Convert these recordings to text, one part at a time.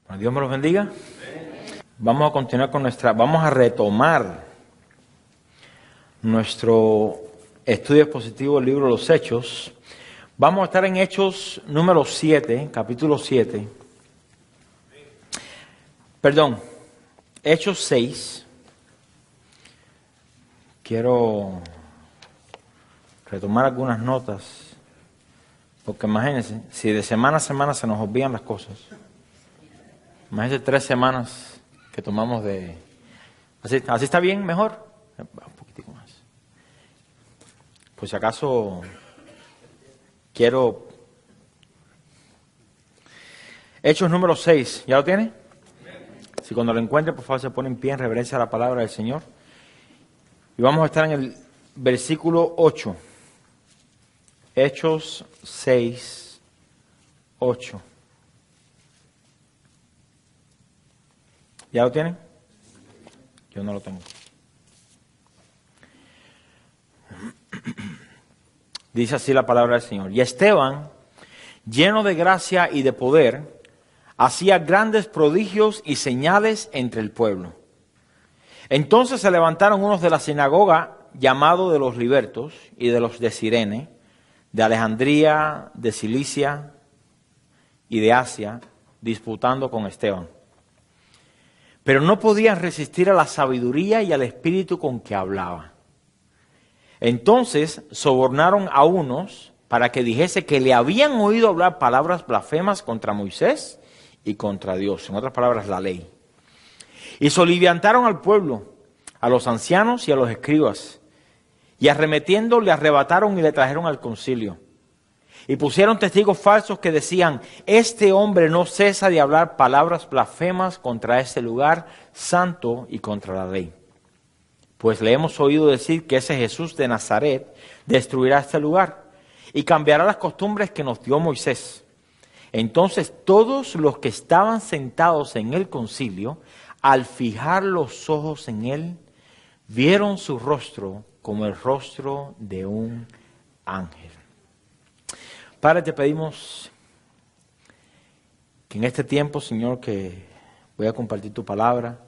Bueno, Dios me los bendiga. Vamos a continuar con vamos a retomar nuestro estudio expositivo del libro de los Hechos. Vamos a estar en Hechos número 7, capítulo 7. Perdón, Hechos 6. Quiero retomar algunas notas, porque imagínense, si de semana a semana se nos olvidan las cosas. Imagínense 3 semanas que tomamos de... ¿Así está bien? ¿Mejor? Un poquitico más. Pues si acaso quiero... Hechos número 6, ¿ya lo tiene? Si cuando lo encuentre, por favor, se pone en pie en reverencia a la palabra del Señor. Y vamos a estar en el versículo 8. Hechos 6, 8. ¿Ya lo tienen? Yo no lo tengo. Dice así la palabra del Señor. Y Esteban, lleno de gracia y de poder, hacía grandes prodigios y señales entre el pueblo. Entonces se levantaron unos de la sinagoga, llamados de los libertos y de los de Cirene, de Alejandría, de Cilicia y de Asia, disputando con Esteban. Pero no podían resistir a la sabiduría y al espíritu con que hablaba. Entonces sobornaron a unos para que dijese que le habían oído hablar palabras blasfemas contra Moisés y contra Dios, en otras palabras, la ley. Y soliviantaron al pueblo, a los ancianos y a los escribas, y arremetiendo le arrebataron y le trajeron al concilio. Y pusieron testigos falsos que decían: este hombre no cesa de hablar palabras blasfemas contra este lugar santo y contra la ley. Pues le hemos oído decir que ese Jesús de Nazaret destruirá este lugar y cambiará las costumbres que nos dio Moisés. Entonces todos los que estaban sentados en el concilio, al fijar los ojos en él, vieron su rostro como el rostro de un ángel. Padre, te pedimos que en este tiempo, Señor, que voy a compartir tu palabra,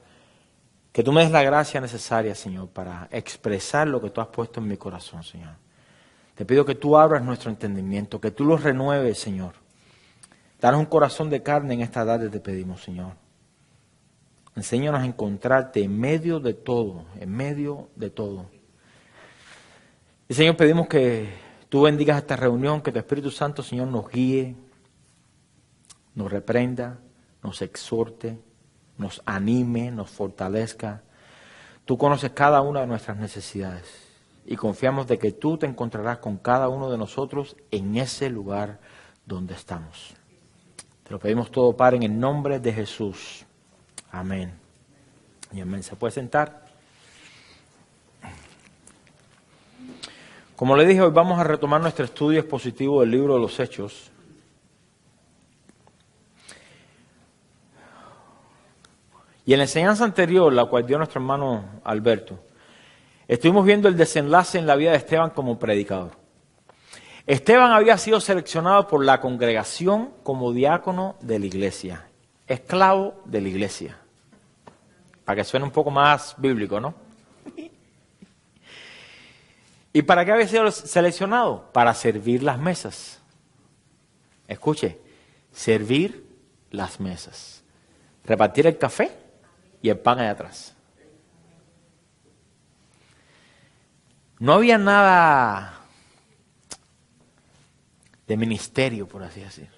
que tú me des la gracia necesaria, Señor, para expresar lo que tú has puesto en mi corazón, Señor. Te pido que tú abras nuestro entendimiento, que tú lo renueves, Señor. Danos un corazón de carne en esta tarde, te pedimos, Señor. Enséñanos a encontrarte en medio de todo, en medio de todo. Y, Señor, pedimos que tú bendigas esta reunión, que tu Espíritu Santo, Señor, nos guíe, nos reprenda, nos exhorte, nos anime, nos fortalezca. Tú conoces cada una de nuestras necesidades y confiamos de que tú te encontrarás con cada uno de nosotros en ese lugar donde estamos. Te lo pedimos todo, Padre, en el nombre de Jesús. Amén. Y amén. ¿Se puede sentar? Como le dije, hoy vamos a retomar nuestro estudio expositivo del libro de los Hechos. Y en la enseñanza anterior, la cual dio nuestro hermano Alberto, estuvimos viendo el desenlace en la vida de Esteban como predicador. Esteban había sido seleccionado por la congregación como diácono de la iglesia, esclavo de la iglesia. Para que suene un poco más bíblico, ¿no? ¿Y para qué había sido seleccionado? Para servir las mesas. Escuche, servir las mesas. Repartir el café y el pan allá atrás. No había nada de ministerio, por así decir.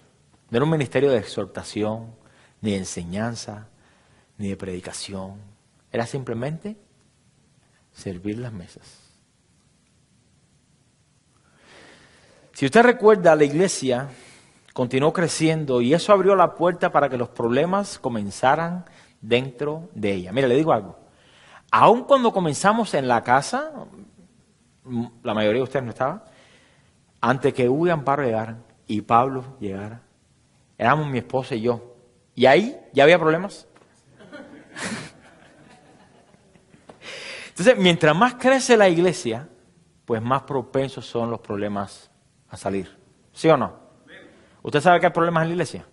No era un ministerio de exhortación, ni de enseñanza, ni de predicación. Era simplemente servir las mesas. Si usted recuerda, la iglesia continuó creciendo y eso abrió la puerta para que los problemas comenzaran dentro de ella. Mire, le digo algo. Aun cuando comenzamos en la casa, la mayoría de ustedes no estaban, antes que Hugo y Amparo llegaran y Pablo llegara, éramos mi esposa y yo. Y ahí ya había problemas. Entonces, mientras más crece la iglesia, pues más propensos son los problemas a salir. ¿Sí o no? ¿Usted sabe que hay problemas en la iglesia?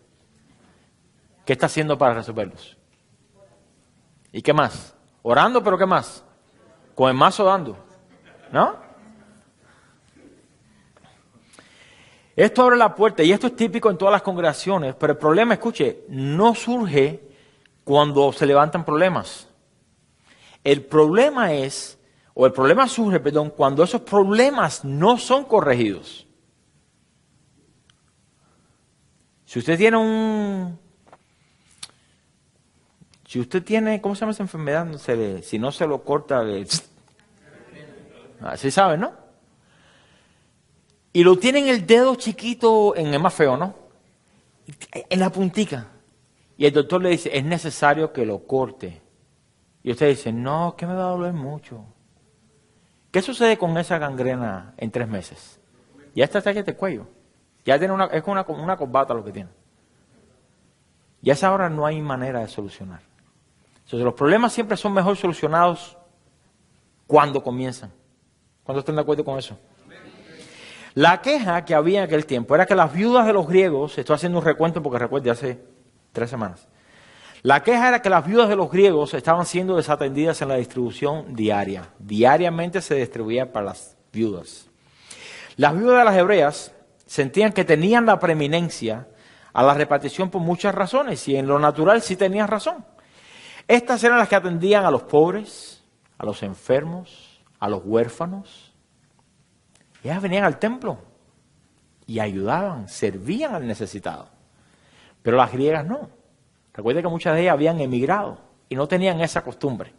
¿Qué está haciendo para resolverlos? ¿Y qué más? Orando, pero ¿qué más? Con el mazo dando, ¿no? Esto abre la puerta, y esto es típico en todas las congregaciones, pero el problema, escuche, no surge cuando se levantan problemas. El problema surge, cuando esos problemas no son corregidos. Si usted tiene ¿cómo se llama esa enfermedad? Si no se lo corta, así sabe, ¿no? Y lo tiene en el dedo chiquito, en el más feo, ¿no? En la puntica. Y el doctor le dice, es necesario que lo corte. Y usted dice, no, que me va a doler mucho. ¿Qué sucede con esa gangrena en 3 meses? Ya está hasta aquí el cuello. Ya tiene es como una corbata lo que tiene. Y a esa hora no hay manera de solucionar. Entonces los problemas siempre son mejor solucionados cuando comienzan. ¿Cuántos están de acuerdo con eso? La queja que había en aquel tiempo era que las viudas de los griegos, estoy haciendo un recuento porque recuerde hace 3 semanas, la queja era que las viudas de los griegos estaban siendo desatendidas en la distribución diaria. Diariamente se distribuía para las viudas. Las viudas de las hebreas sentían que tenían la preeminencia a la repartición por muchas razones, y en lo natural sí tenían razón. Estas eran las que atendían a los pobres, a los enfermos, a los huérfanos. Ellas venían al templo y ayudaban, servían al necesitado. Pero las griegas no. Recuerde que muchas de ellas habían emigrado y no tenían esa costumbre.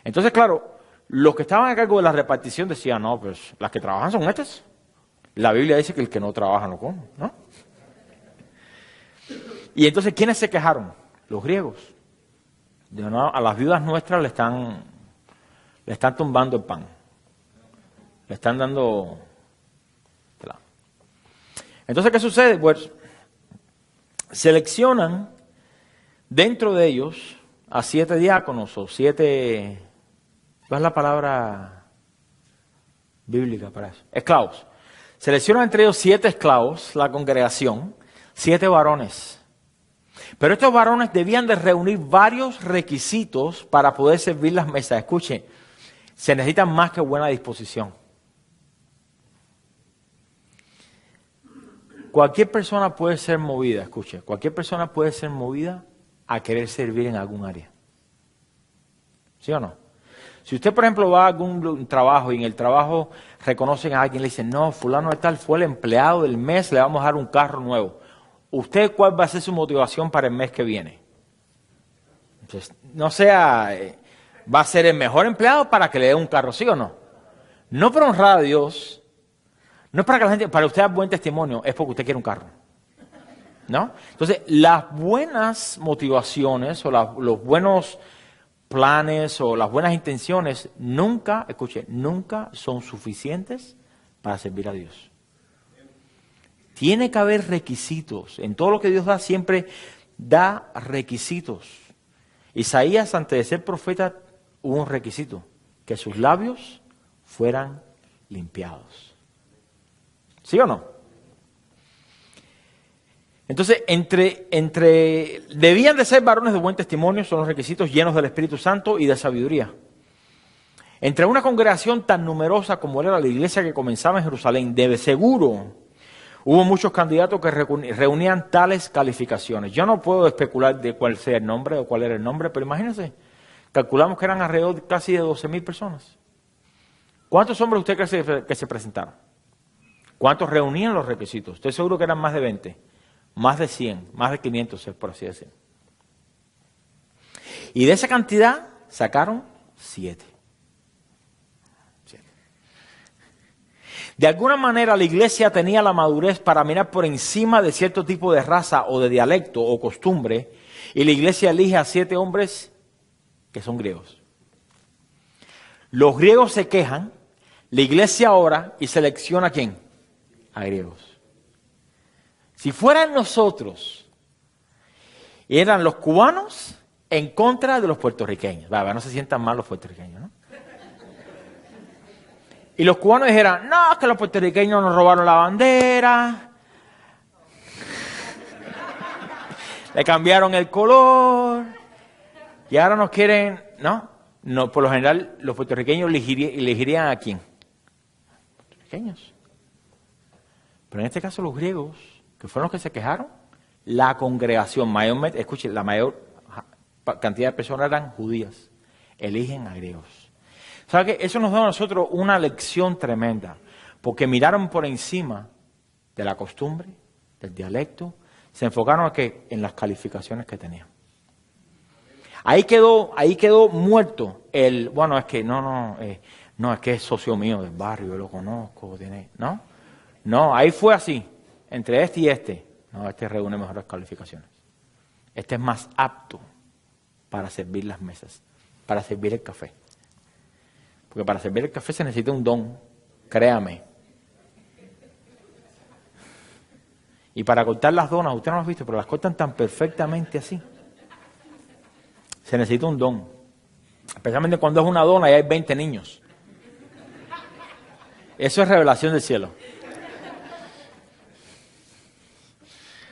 Entonces, claro, los que estaban a cargo de la repartición decían, no, pues las que trabajan son estas. La Biblia dice que el que no trabaja no come, ¿no? Y entonces, ¿quiénes se quejaron? Los griegos. No, a las viudas nuestras le están tumbando el pan. Le están dando... Entonces, ¿qué sucede? Pues seleccionan dentro de ellos a 7 diáconos o 7... ¿Cuál es la palabra bíblica para eso? Esclavos. Seleccionan entre ellos 7 esclavos, la congregación, 7 varones. Pero estos varones debían de reunir varios requisitos para poder servir las mesas. Escuchen, se necesita más que buena disposición. Cualquier persona puede ser movida, escuche, cualquier persona puede ser movida a querer servir en algún área. ¿Sí o no? Si usted, por ejemplo, va a algún trabajo y en el trabajo reconocen a alguien y le dicen, no, fulano de tal fue el empleado del mes, le vamos a dar un carro nuevo. ¿Usted cuál va a ser su motivación para el mes que viene? Entonces, no sea, va a ser el mejor empleado para que le dé un carro, ¿sí o no? No para honrar a Dios. No es para que la gente, para usted dar buen testimonio, es porque usted quiere un carro, ¿no? Entonces, las buenas motivaciones o los buenos planes o las buenas intenciones nunca, escuche, nunca son suficientes para servir a Dios. Tiene que haber requisitos. En todo lo que Dios da, siempre da requisitos. Isaías, antes de ser profeta, hubo un requisito, que sus labios fueran limpiados. ¿Sí o no? Entonces, debían de ser varones de buen testimonio, son los requisitos, llenos del Espíritu Santo y de sabiduría. Entre una congregación tan numerosa como era la iglesia que comenzaba en Jerusalén, de seguro hubo muchos candidatos que reunían tales calificaciones. Yo no puedo especular de cuál sea el nombre o cuál era el nombre, pero imagínense, calculamos que eran alrededor de casi de 12,000 personas. ¿Cuántos hombres usted cree que se presentaron? ¿Cuántos reunían los requisitos? Estoy seguro que eran más de 20, más de 100, más de 500, por así decirlo. Y de esa cantidad sacaron 7. De alguna manera la iglesia tenía la madurez para mirar por encima de cierto tipo de raza o de dialecto o costumbre, y la iglesia elige a 7 hombres que son griegos. Los griegos se quejan, la iglesia ora y selecciona ¿a quién? A griegos. Si fueran nosotros, eran los cubanos en contra de los puertorriqueños. No se sientan mal los puertorriqueños, ¿no? Y los cubanos dijeran, no, es que los puertorriqueños nos robaron la bandera. Le cambiaron el color. Y ahora nos quieren, ¿no? No, por lo general, los puertorriqueños elegirían a quién. Puertorriqueños. Pero en este caso los griegos, que fueron los que se quejaron, la congregación, mayormente, escuchen, la mayor cantidad de personas eran judías. Eligen a griegos. ¿Sabe qué? Eso nos da a nosotros una lección tremenda. Porque miraron por encima de la costumbre, del dialecto, se enfocaron a ¿qué? En las calificaciones que tenían. Ahí quedó muerto el, bueno, es que no, es que es socio mío del barrio, yo lo conozco, no, ahí fue así, entre este y este, no, este reúne mejores calificaciones. Este es más apto para servir las mesas, para servir el café. Porque para servir el café se necesita un don, créame. Y para cortar las donas, usted no las ha visto, pero las cortan tan perfectamente así. Se necesita un don. Especialmente cuando es una dona y hay 20 niños. Eso es revelación del cielo.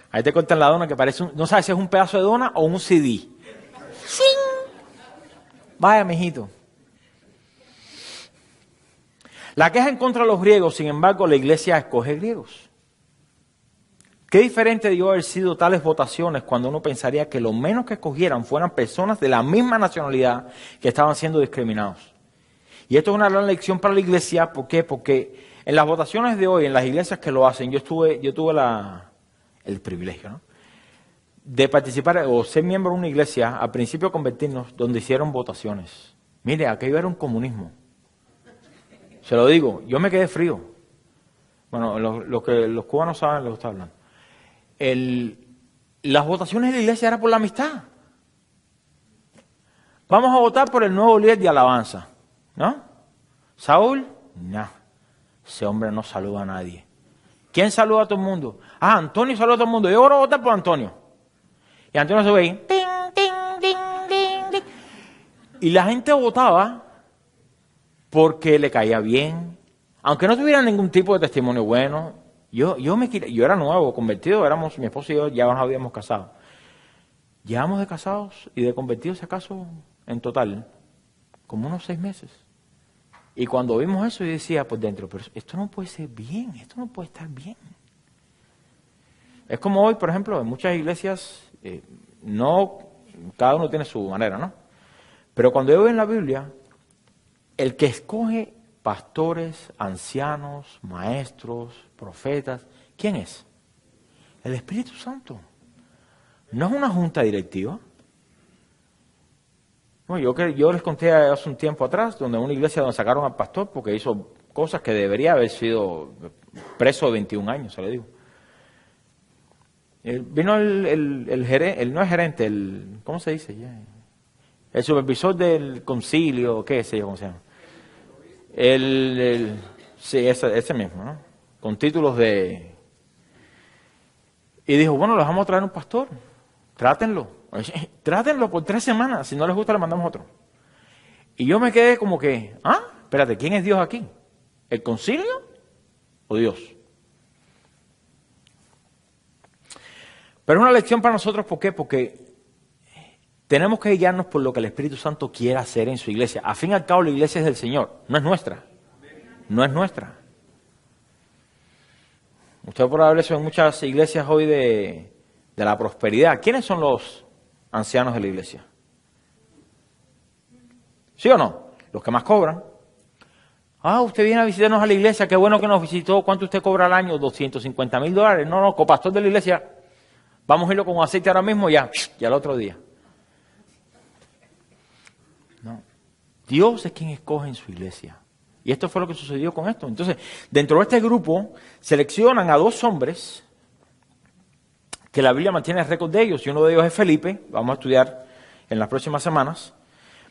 Ahí te cortan la dona que parece, no sabes si es un pedazo de dona o un CD. ¡Sing! Vaya, mijito. La queja en contra de los griegos, sin embargo, la iglesia escoge griegos. Qué diferente debió haber sido tales votaciones cuando uno pensaría que lo menos que escogieran fueran personas de la misma nacionalidad que estaban siendo discriminados. Y esto es una gran lección para la iglesia. ¿Por qué? Porque en las votaciones de hoy, en las iglesias que lo hacen, yo tuve el privilegio, ¿no?, de participar o ser miembro de una iglesia, al principio convertirnos, donde hicieron votaciones. Mire, aquello era un comunismo. Se lo digo, yo me quedé frío. Bueno, lo que los cubanos saben lo que estoy hablando. Las votaciones de la iglesia eran por la amistad. Vamos a votar por el nuevo líder de alabanza, ¿no? Saúl, no. Ese hombre no saluda a nadie. ¿Quién saluda a todo el mundo? Ah, Antonio saluda a todo el mundo. Yo voy a votar por Antonio. Y Antonio se ve ahí. Ting, ting, ting, ting, ting. Y la gente votaba porque le caía bien. Aunque no tuviera ningún tipo de testimonio bueno. Yo era nuevo, convertido, mi esposo y yo ya nos habíamos casado. Llevamos de casados y de convertidos, si acaso, en total, como unos 6 meses. Y cuando vimos eso, yo decía por dentro, pero esto no puede ser bien, esto no puede estar bien. Es como hoy, por ejemplo, en muchas iglesias, cada uno tiene su manera, ¿no? Pero cuando yo veo en la Biblia, el que escoge pastores, ancianos, maestros, profetas, ¿quién es? El Espíritu Santo. No es una junta directiva. No, yo les conté hace un tiempo atrás, donde en una iglesia donde sacaron al pastor porque hizo cosas que debería haber sido preso de 21 años, se lo digo. Vino el gerente, no es gerente, ¿cómo se dice? El supervisor del concilio, qué sé yo, ¿cómo se llama? Sí, ese mismo, ¿no? Con títulos de... Y dijo, bueno, les vamos a traer un pastor, trátenlo por 3 semanas, si no les gusta le mandamos otro. Y yo me quedé como que, espérate, ¿quién es Dios aquí? ¿El concilio o Dios? Pero es una lección para nosotros, ¿por qué? Porque tenemos que guiarnos por lo que el Espíritu Santo quiere hacer en su iglesia. A fin y al cabo, la iglesia es del Señor, no es nuestra. No es nuestra. Usted podrá ver eso en muchas iglesias hoy de la prosperidad. ¿Quiénes son los ancianos de la iglesia? ¿Sí o no? Los que más cobran. Usted viene a visitarnos a la iglesia, qué bueno que nos visitó. ¿Cuánto usted cobra al año? $250,000. No, copastor de la iglesia. Vamos a irlo con aceite ahora mismo, ya al otro día. No. Dios es quien escoge en su iglesia. Y esto fue lo que sucedió con esto. Entonces, dentro de este grupo, seleccionan a 2 hombres que la Biblia mantiene el récord de ellos. Y uno de ellos es Felipe, vamos a estudiar en las próximas semanas.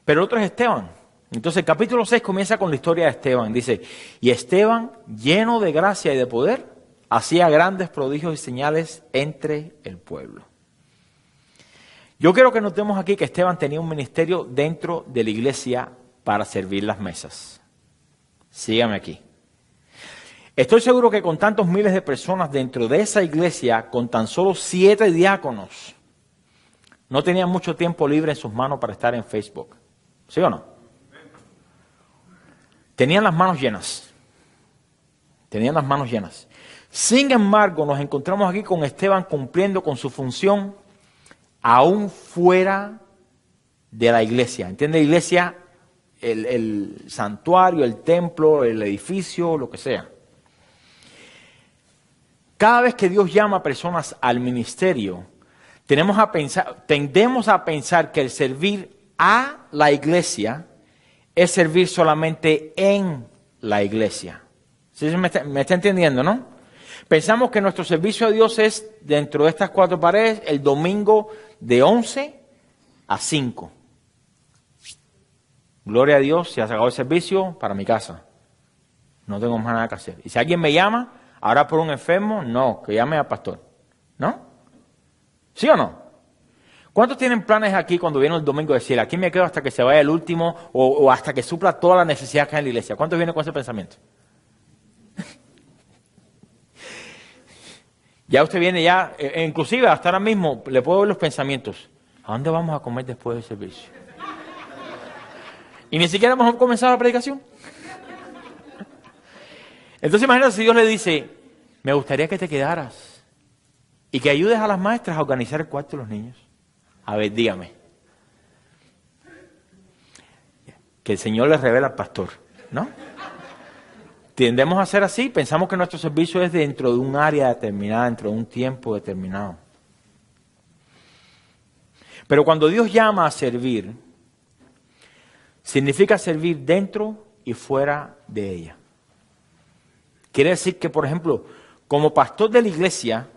Pero el otro es Esteban. Entonces, el capítulo 6 comienza con la historia de Esteban. Dice, y Esteban, lleno de gracia y de poder, hacía grandes prodigios y señales entre el pueblo. Yo quiero que notemos aquí que Esteban tenía un ministerio dentro de la iglesia para servir las mesas. Sígame aquí. Estoy seguro que con tantos miles de personas dentro de esa iglesia, con tan solo 7 diáconos, no tenían mucho tiempo libre en sus manos para estar en Facebook. ¿Sí o no? Tenían las manos llenas. Tenían las manos llenas. Sin embargo, nos encontramos aquí con Esteban cumpliendo con su función aún fuera de la iglesia. ¿Entiende? La iglesia, el santuario, el templo, el edificio, lo que sea. Cada vez que Dios llama a personas al ministerio, tendemos a pensar que el servir a la iglesia es servir solamente en la iglesia. ¿Sí me está entendiendo, no? Pensamos que nuestro servicio a Dios es dentro de estas cuatro paredes el domingo de 11 a 5. Gloria a Dios, se ha sacado el servicio para mi casa. No tengo más nada que hacer. Y si alguien me llama, ahora por un enfermo, no, que llame al pastor. ¿No? ¿Sí o no? ¿Cuántos tienen planes aquí cuando viene el domingo de decir, aquí me quedo hasta que se vaya el último o hasta que supla toda la necesidad que hay en la iglesia? ¿Cuántos vienen con ese pensamiento? Ya usted viene ya, inclusive hasta ahora mismo le puedo ver los pensamientos. ¿A dónde vamos a comer después del servicio? Y ni siquiera hemos comenzado la predicación. Entonces imagínate si Dios le dice, me gustaría que te quedaras y que ayudes a las maestras a organizar el cuarto de los niños. A ver, dígame. Que el Señor le revela al pastor, ¿no? Tendemos a ser así, pensamos que nuestro servicio es dentro de un área determinada, dentro de un tiempo determinado. Pero cuando Dios llama a servir, significa servir dentro y fuera de ella. Quiere decir que, por ejemplo, como pastor de la iglesia,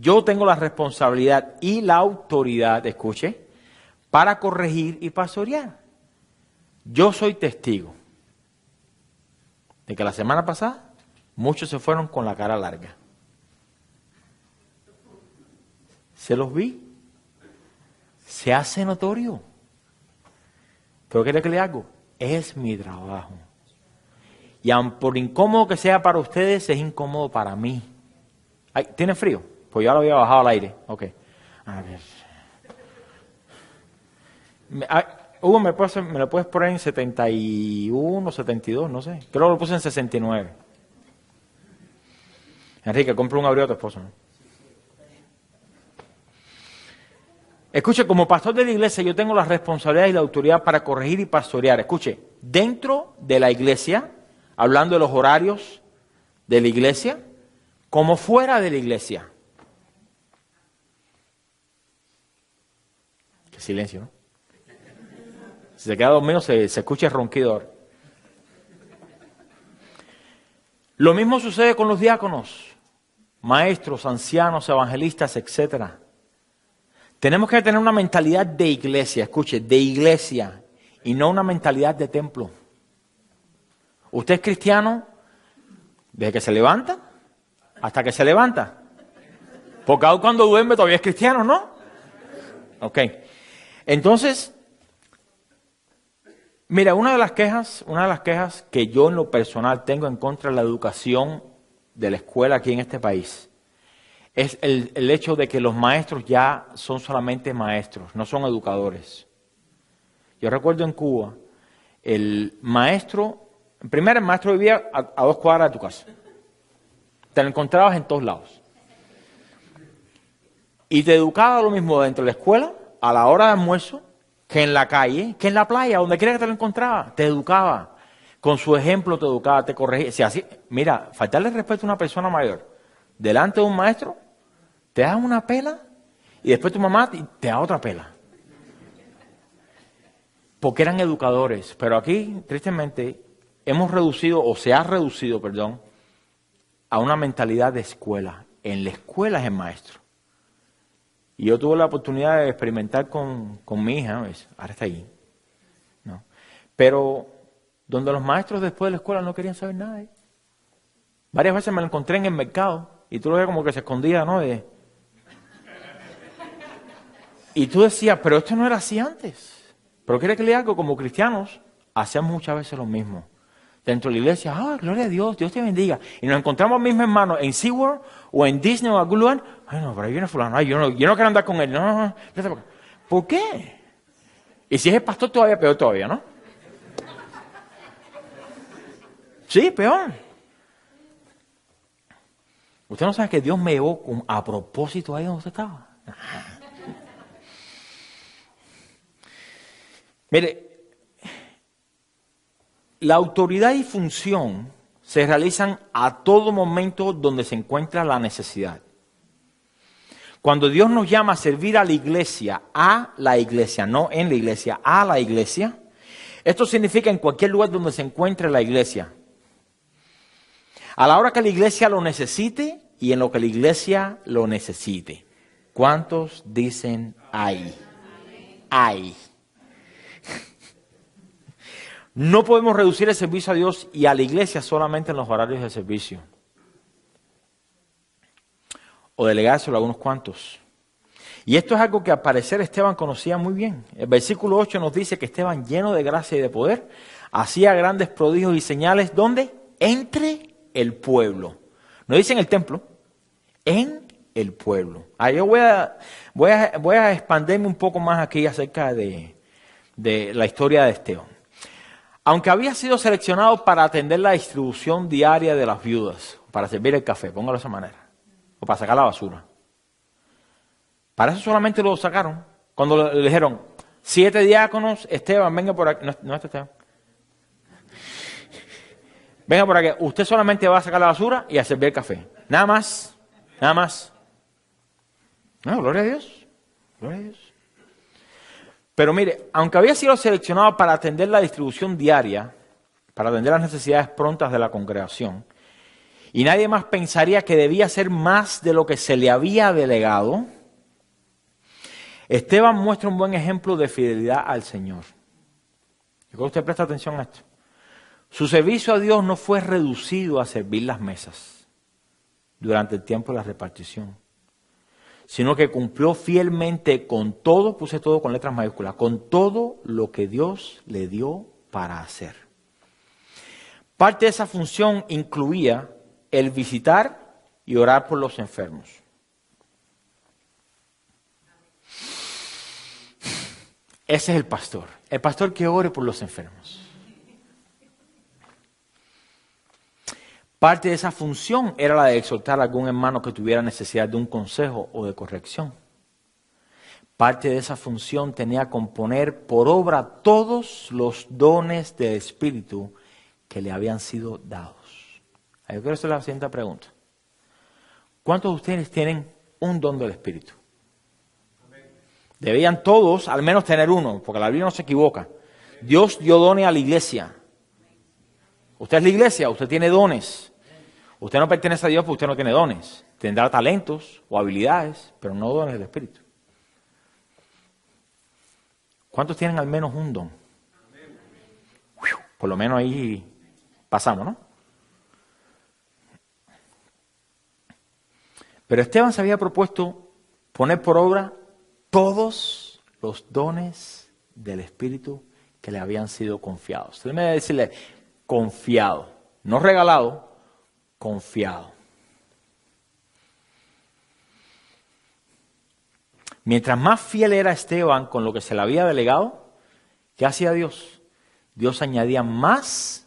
yo tengo la responsabilidad y la autoridad, escuche, para corregir y pastorear. Yo soy testigo de que la semana pasada muchos se fueron con la cara larga. Se los vi. Se hace notorio. Pero ¿qué es lo que le hago? Es mi trabajo. Y aun por incómodo que sea para ustedes, es incómodo para mí. Ay, ¿tiene frío? Pues ya lo había bajado al aire. Ok. A ver. Hugo, ¿me lo puedes poner en 71, 72? No sé. Creo que lo puse en 69. Enrique, compra un abrigo a tu esposo, ¿no? Escuche, como pastor de la iglesia, yo tengo la responsabilidad y la autoridad para corregir y pastorear. Escuche, dentro de la iglesia, hablando de los horarios de la iglesia, como fuera de la iglesia. Qué silencio, ¿no? Si se queda dormido, se escucha el ronquido ahora. Lo mismo sucede con los diáconos, maestros, ancianos, evangelistas, etcétera. Tenemos que tener una mentalidad de iglesia, escuche, de iglesia, y no una mentalidad de templo. ¿Usted es cristiano desde que se levanta hasta que se levanta? Porque aún cuando duerme todavía es cristiano, ¿no? Ok. Entonces, mira, una de las quejas que yo en lo personal tengo en contra de la educación de la escuela aquí en este país es el hecho de que los maestros ya son solamente maestros, no son educadores. Yo recuerdo en Cuba, el maestro vivía a 2 cuadras de tu casa. Te lo encontrabas en todos lados. Y te educaba lo mismo dentro de la escuela, a la hora de almuerzo, que en la calle, que en la playa, donde quiera que te lo encontraba. Te educaba. Con su ejemplo te educaba, te corregía. Si así, mira, faltarle respeto a una persona mayor delante de un maestro, te da una pela y después tu mamá te da otra pela. Porque eran educadores. Pero aquí, tristemente, hemos reducido, o se ha reducido, perdón, a una mentalidad de escuela. En la escuela es el maestro. Y yo tuve la oportunidad de experimentar con mi hija, ¿ves? Ahora está ahí, ¿no? Pero donde los maestros después de la escuela no querían saber nada. Varias veces me lo encontré en el mercado y tú lo ves como que se escondía, ¿no? Y tú decías, pero esto no era así antes. Pero ¿quieres que le hago? Como cristianos, hacemos muchas veces lo mismo. Dentro de la iglesia, gloria a Dios, Dios te bendiga. Y nos encontramos mismos hermanos en SeaWorld o en Disney o en algún lugar. Ay, no, pero ahí viene fulano. Ay, yo no quiero andar con él. No. ¿Por qué? Y si es el pastor, todavía peor todavía, ¿no? Sí, peor. ¿Usted no sabe que Dios me llevó a propósito ahí donde usted estaba? Mire, la autoridad y función se realizan a todo momento donde se encuentra la necesidad. Cuando Dios nos llama a servir a la iglesia, no en la iglesia, a la iglesia, esto significa en cualquier lugar donde se encuentre la iglesia. A la hora que la iglesia lo necesite y en lo que la iglesia lo necesite. ¿Cuántos dicen ay? Ay. No podemos reducir el servicio a Dios y a la iglesia solamente en los horarios de servicio. O delegárselo a unos cuantos. Y esto es algo que al parecer Esteban conocía muy bien. El versículo 8 nos dice que Esteban, lleno de gracia y de poder, hacía grandes prodigios y señales. ¿Dónde? Entre el pueblo. No dice en el templo, en el pueblo. Yo voy a expandirme un poco más aquí acerca de la historia de Esteban. Aunque había sido seleccionado para atender la distribución diaria de las viudas, para servir el café, póngalo de esa manera, o para sacar la basura. Para eso solamente lo sacaron. Cuando le dijeron, 7 diáconos, Esteban, venga por aquí. No es Esteban. Venga por aquí. Usted solamente va a sacar la basura y a servir el café. Nada más. Nada más. No, gloria a Dios. Gloria a Dios. Pero mire, aunque había sido seleccionado para atender la distribución diaria, para atender las necesidades prontas de la congregación, y nadie más pensaría que debía hacer más de lo que se le había delegado, Esteban muestra un buen ejemplo de fidelidad al Señor. Yo creo que usted presta atención a esto. Su servicio a Dios no fue reducido a servir las mesas durante el tiempo de la repartición, sino que cumplió fielmente con todo, puse todo con letras mayúsculas, con todo lo que Dios le dio para hacer. Parte de esa función incluía el visitar y orar por los enfermos. Ese es el pastor que ore por los enfermos. Parte de esa función era la de exhortar a algún hermano que tuviera necesidad de un consejo o de corrección. Parte de esa función tenía que poner por obra todos los dones del Espíritu que le habían sido dados. Yo quiero hacer la siguiente pregunta. ¿Cuántos de ustedes tienen un don del Espíritu? Deberían todos al menos tener uno, porque la Biblia no se equivoca. Dios dio dones a la iglesia. Usted es la iglesia, usted tiene dones. Usted no pertenece a Dios porque usted no tiene dones. Tendrá talentos o habilidades, pero no dones del Espíritu. ¿Cuántos tienen al menos un don? Por lo menos ahí pasamos, ¿no? Pero Esteban se había propuesto poner por obra todos los dones del Espíritu que le habían sido confiados. Usted me debe decirle, confiado, no regalado, confiado. Mientras más fiel era Esteban con lo que se le había delegado, ¿qué hacía Dios? Dios añadía más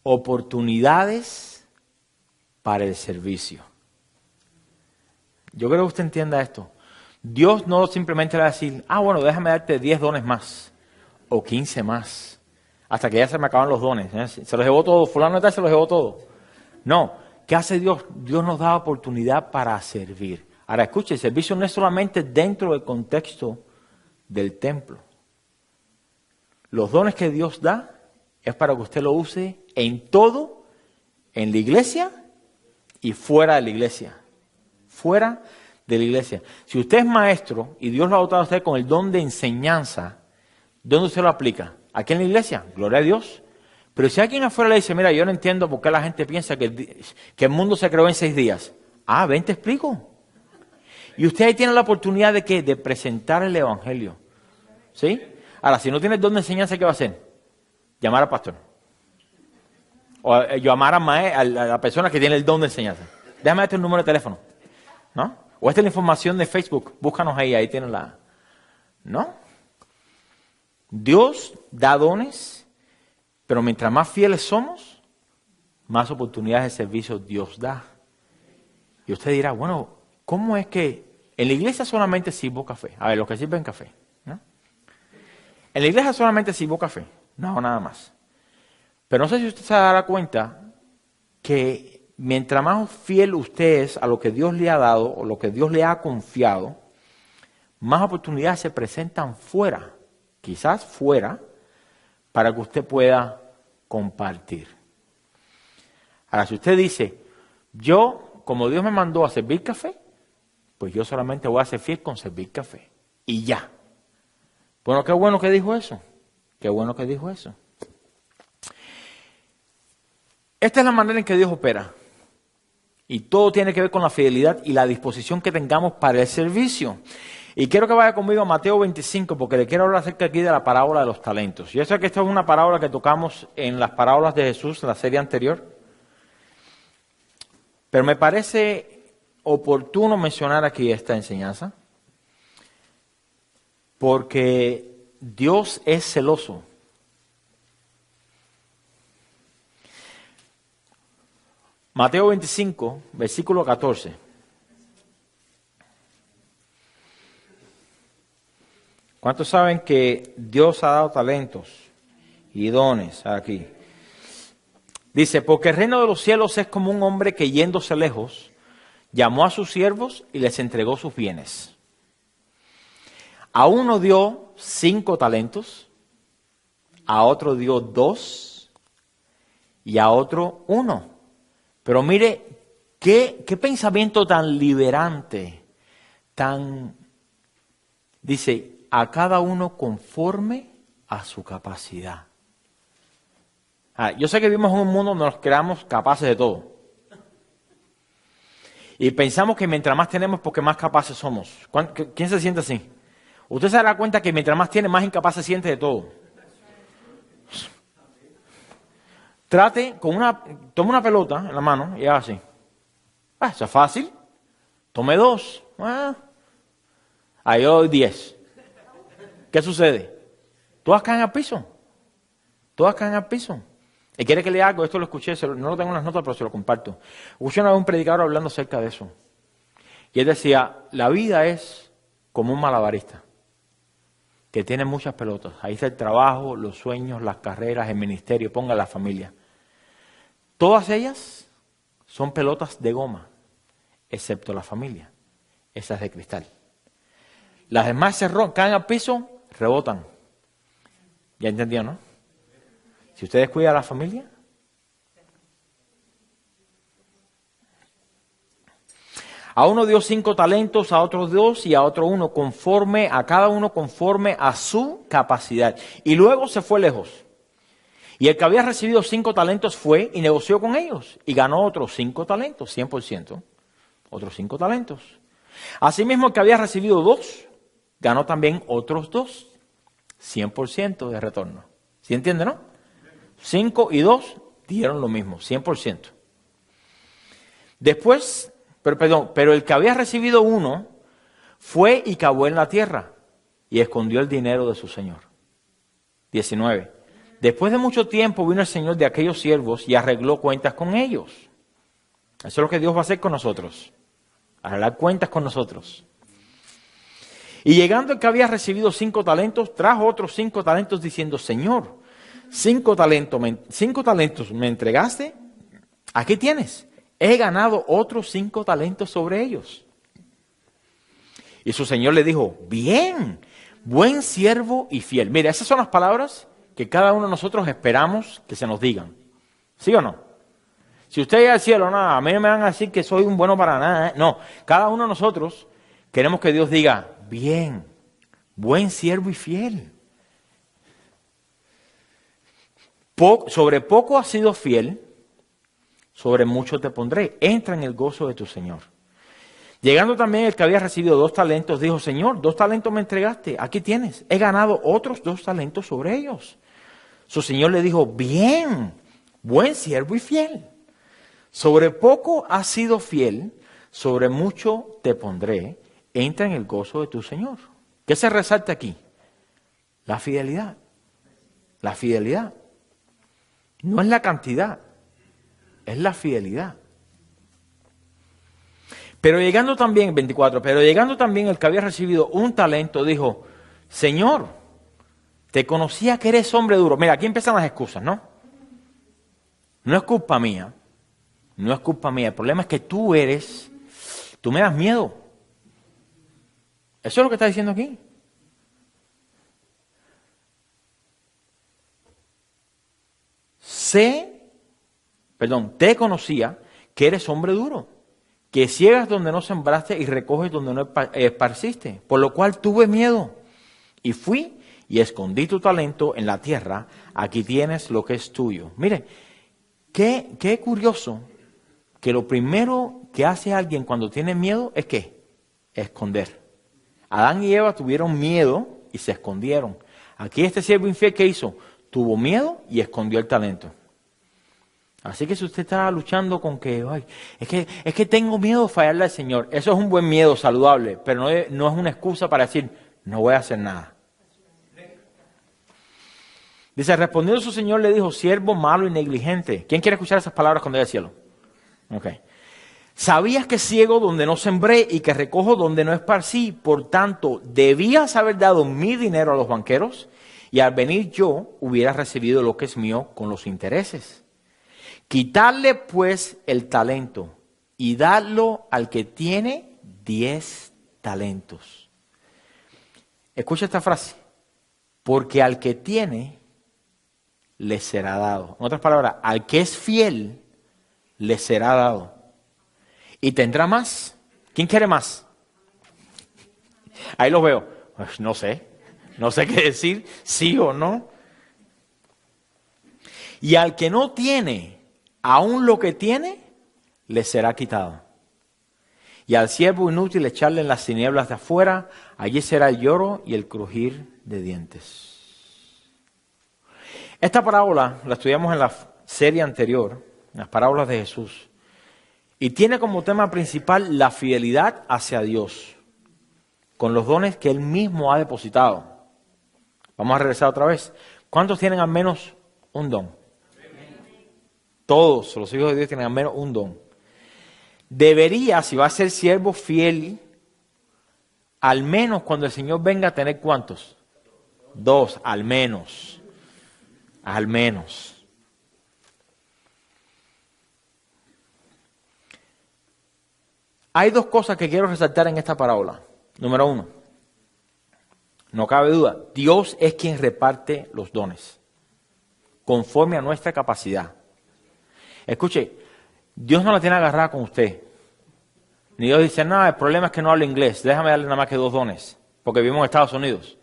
oportunidades para el servicio. Yo creo que usted entienda esto. Dios no simplemente le va a decir, bueno, déjame darte 10 dones más o 15 más, hasta que ya se me acaban los dones. Se los llevó todo, fulano de tal se los llevó todo. No, ¿qué hace Dios? Dios nos da oportunidad para servir. Ahora escuche, el servicio no es solamente dentro del contexto del templo. Los dones que Dios da es para que usted lo use en todo, en la iglesia y fuera de la iglesia. Fuera de la iglesia. Si usted es maestro y Dios lo ha dotado a usted con el don de enseñanza, ¿dónde usted lo aplica? ¿Aquí en la iglesia? Gloria a Dios. Pero si alguien afuera le dice, mira, yo no entiendo por qué la gente piensa que el mundo se creó en 6 días. Ven, te explico. Y usted ahí tiene la oportunidad de ¿qué? De presentar el evangelio. ¿Sí? Ahora, si no tiene el don de enseñanza, ¿qué va a hacer? Llamar al pastor. O llamar a la persona que tiene el don de enseñanza. Déjame darte un número de teléfono. ¿No? O esta es la información de Facebook. Búscanos ahí tienen No. Dios da dones, pero mientras más fieles somos, más oportunidades de servicio Dios da. Y usted dirá, bueno, ¿cómo es que en la iglesia solamente sirvo café? A ver, los que sirven café, ¿no? En la iglesia solamente sirvo café, no, nada más. Pero no sé si usted se dará cuenta que mientras más fiel usted es a lo que Dios le ha dado o lo que Dios le ha confiado, más oportunidades se presentan fuera, quizás fuera, para que usted pueda compartir. Ahora, si usted dice, yo, como Dios me mandó a servir café, pues yo solamente voy a ser fiel con servir café. Y ya. Bueno, qué bueno que dijo eso. Qué bueno que dijo eso. Esta es la manera en que Dios opera. Y todo tiene que ver con la fidelidad y la disposición que tengamos para el servicio. Y quiero que vaya conmigo a Mateo 25, porque le quiero hablar acerca aquí de la parábola de los talentos. Yo sé que esta es una parábola que tocamos en las parábolas de Jesús, en la serie anterior. Pero me parece oportuno mencionar aquí esta enseñanza, porque Dios es celoso. Mateo 25, versículo 14. ¿Cuántos saben que Dios ha dado talentos y dones aquí? Dice, porque el reino de los cielos es como un hombre que yéndose lejos, llamó a sus siervos y les entregó sus bienes. A uno dio 5 talentos, a otro dio 2 y a otro 1. Pero mire, qué pensamiento tan liberante, dice, a cada uno conforme a su capacidad. Yo sé que vivimos en un mundo donde nos creamos capaces de todo. Y pensamos que mientras más tenemos, porque más capaces somos. ¿Quién se siente así? Usted se dará cuenta que mientras más tiene, más incapaz se siente de todo. Tome una pelota en la mano y haga así. Eso es fácil. Tome 2. Ahí yo doy 10. ¿Qué sucede? Todas caen al piso. Todas caen al piso. ¿Y quiere que le haga algo? Esto lo escuché, no lo tengo en las notas, pero se lo comparto. Escuché una vez un predicador hablando acerca de eso. Y él decía, la vida es como un malabarista, que tiene muchas pelotas. Ahí está el trabajo, los sueños, las carreras, el ministerio, ponga la familia. Todas ellas son pelotas de goma, excepto la familia. Esa es de cristal. Las demás caen al piso, rebotan. ¿Ya entendió, no? Si usted descuida a la familia, a uno dio 5 talentos, a otros 2 y a otro 1, a cada uno conforme a su capacidad. Y luego se fue lejos. Y el que había recibido 5 talentos fue y negoció con ellos y ganó otros 5 talentos, 100%, otros 5 talentos. Asimismo, el que había recibido 2, ganó también otros 2, 100% de retorno. ¿Sí entiende, no? 5 y 2 dieron lo mismo, 100%. Después, pero el que había recibido 1 fue y cavó en la tierra y escondió el dinero de su señor. 19. Después de mucho tiempo vino el señor de aquellos siervos y arregló cuentas con ellos. Eso es lo que Dios va a hacer con nosotros. Arreglar cuentas con nosotros. Y llegando el que había recibido 5 talentos, trajo otros 5 talentos diciendo, Señor, 5 talentos me entregaste, aquí tienes, he ganado otros 5 talentos sobre ellos. Y su señor le dijo, bien, buen siervo y fiel. Mira, esas son las palabras que cada uno de nosotros esperamos que se nos digan. ¿Sí o no? Si usted llega al cielo, no, a mí no me van a decir que soy un bueno para nada. No, cada uno de nosotros queremos que Dios diga, bien, buen siervo y fiel. Sobre poco has sido fiel, sobre mucho te pondré. Entra en el gozo de tu Señor. Llegando también el que había recibido 2 talentos, dijo, Señor, 2 talentos me entregaste, aquí tienes. He ganado otros 2 talentos sobre ellos. Su Señor le dijo, bien, buen siervo y fiel. Sobre poco has sido fiel, sobre mucho te pondré. Entra en el gozo de tu Señor. ¿Qué se resalta aquí? La fidelidad. La fidelidad. No es la cantidad, es la fidelidad. Pero llegando también, 24, pero llegando también el que había recibido un talento, dijo, Señor, te conocía que eres hombre duro. Mira, aquí empiezan las excusas, ¿no? No es culpa mía, no es culpa mía. El problema es que tú me das miedo. Eso es lo que está diciendo aquí. Te conocía que eres hombre duro, que ciegas donde no sembraste y recoges donde no esparciste, por lo cual tuve miedo y fui y escondí tu talento en la tierra, aquí tienes lo que es tuyo. Mire, qué curioso que lo primero que hace alguien cuando tiene miedo es ¿qué? Esconder. Adán y Eva tuvieron miedo y se escondieron. Aquí este siervo infiel, ¿qué hizo? Tuvo miedo y escondió el talento. Así que si usted está luchando con que, ay, es que tengo miedo de fallarle al Señor, eso es un buen miedo saludable, pero no es una excusa para decir, no voy a hacer nada. Dice, respondiendo su Señor le dijo, siervo malo y negligente. ¿Quién quiere escuchar esas palabras cuando llegue al cielo? Okay. ¿Sabías que ciego donde no sembré y que recojo donde no esparcí? Por tanto, debías haber dado mi dinero a los banqueros y al venir yo hubiera recibido lo que es mío con los intereses. Quitarle pues el talento y darlo al que tiene 10 talentos. Escucha esta frase. Porque al que tiene, le será dado. En otras palabras, al que es fiel, le será dado. Y tendrá más. ¿Quién quiere más? Ahí los veo. Pues no sé qué decir, sí o no. Y al que no tiene, aún lo que tiene, le será quitado. Y al siervo inútil echarle en las tinieblas de afuera, allí será el lloro y el crujir de dientes. Esta parábola la estudiamos en la serie anterior, las parábolas de Jesús, y tiene como tema principal la fidelidad hacia Dios, con los dones que Él mismo ha depositado. Vamos a regresar otra vez. ¿Cuántos tienen al menos un don? Todos los hijos de Dios tienen al menos un don. Debería, si va a ser siervo fiel, al menos cuando el Señor venga a tener ¿cuántos? 2, al menos. Al menos. Hay 2 cosas que quiero resaltar en esta parábola. Número 1, no cabe duda, Dios es quien reparte los dones, conforme a nuestra capacidad. Escuche, Dios no la tiene agarrada con usted. Ni Dios dice, no, el problema es que no hablo inglés, déjame darle nada más que 2 dones, porque vivimos en Estados Unidos.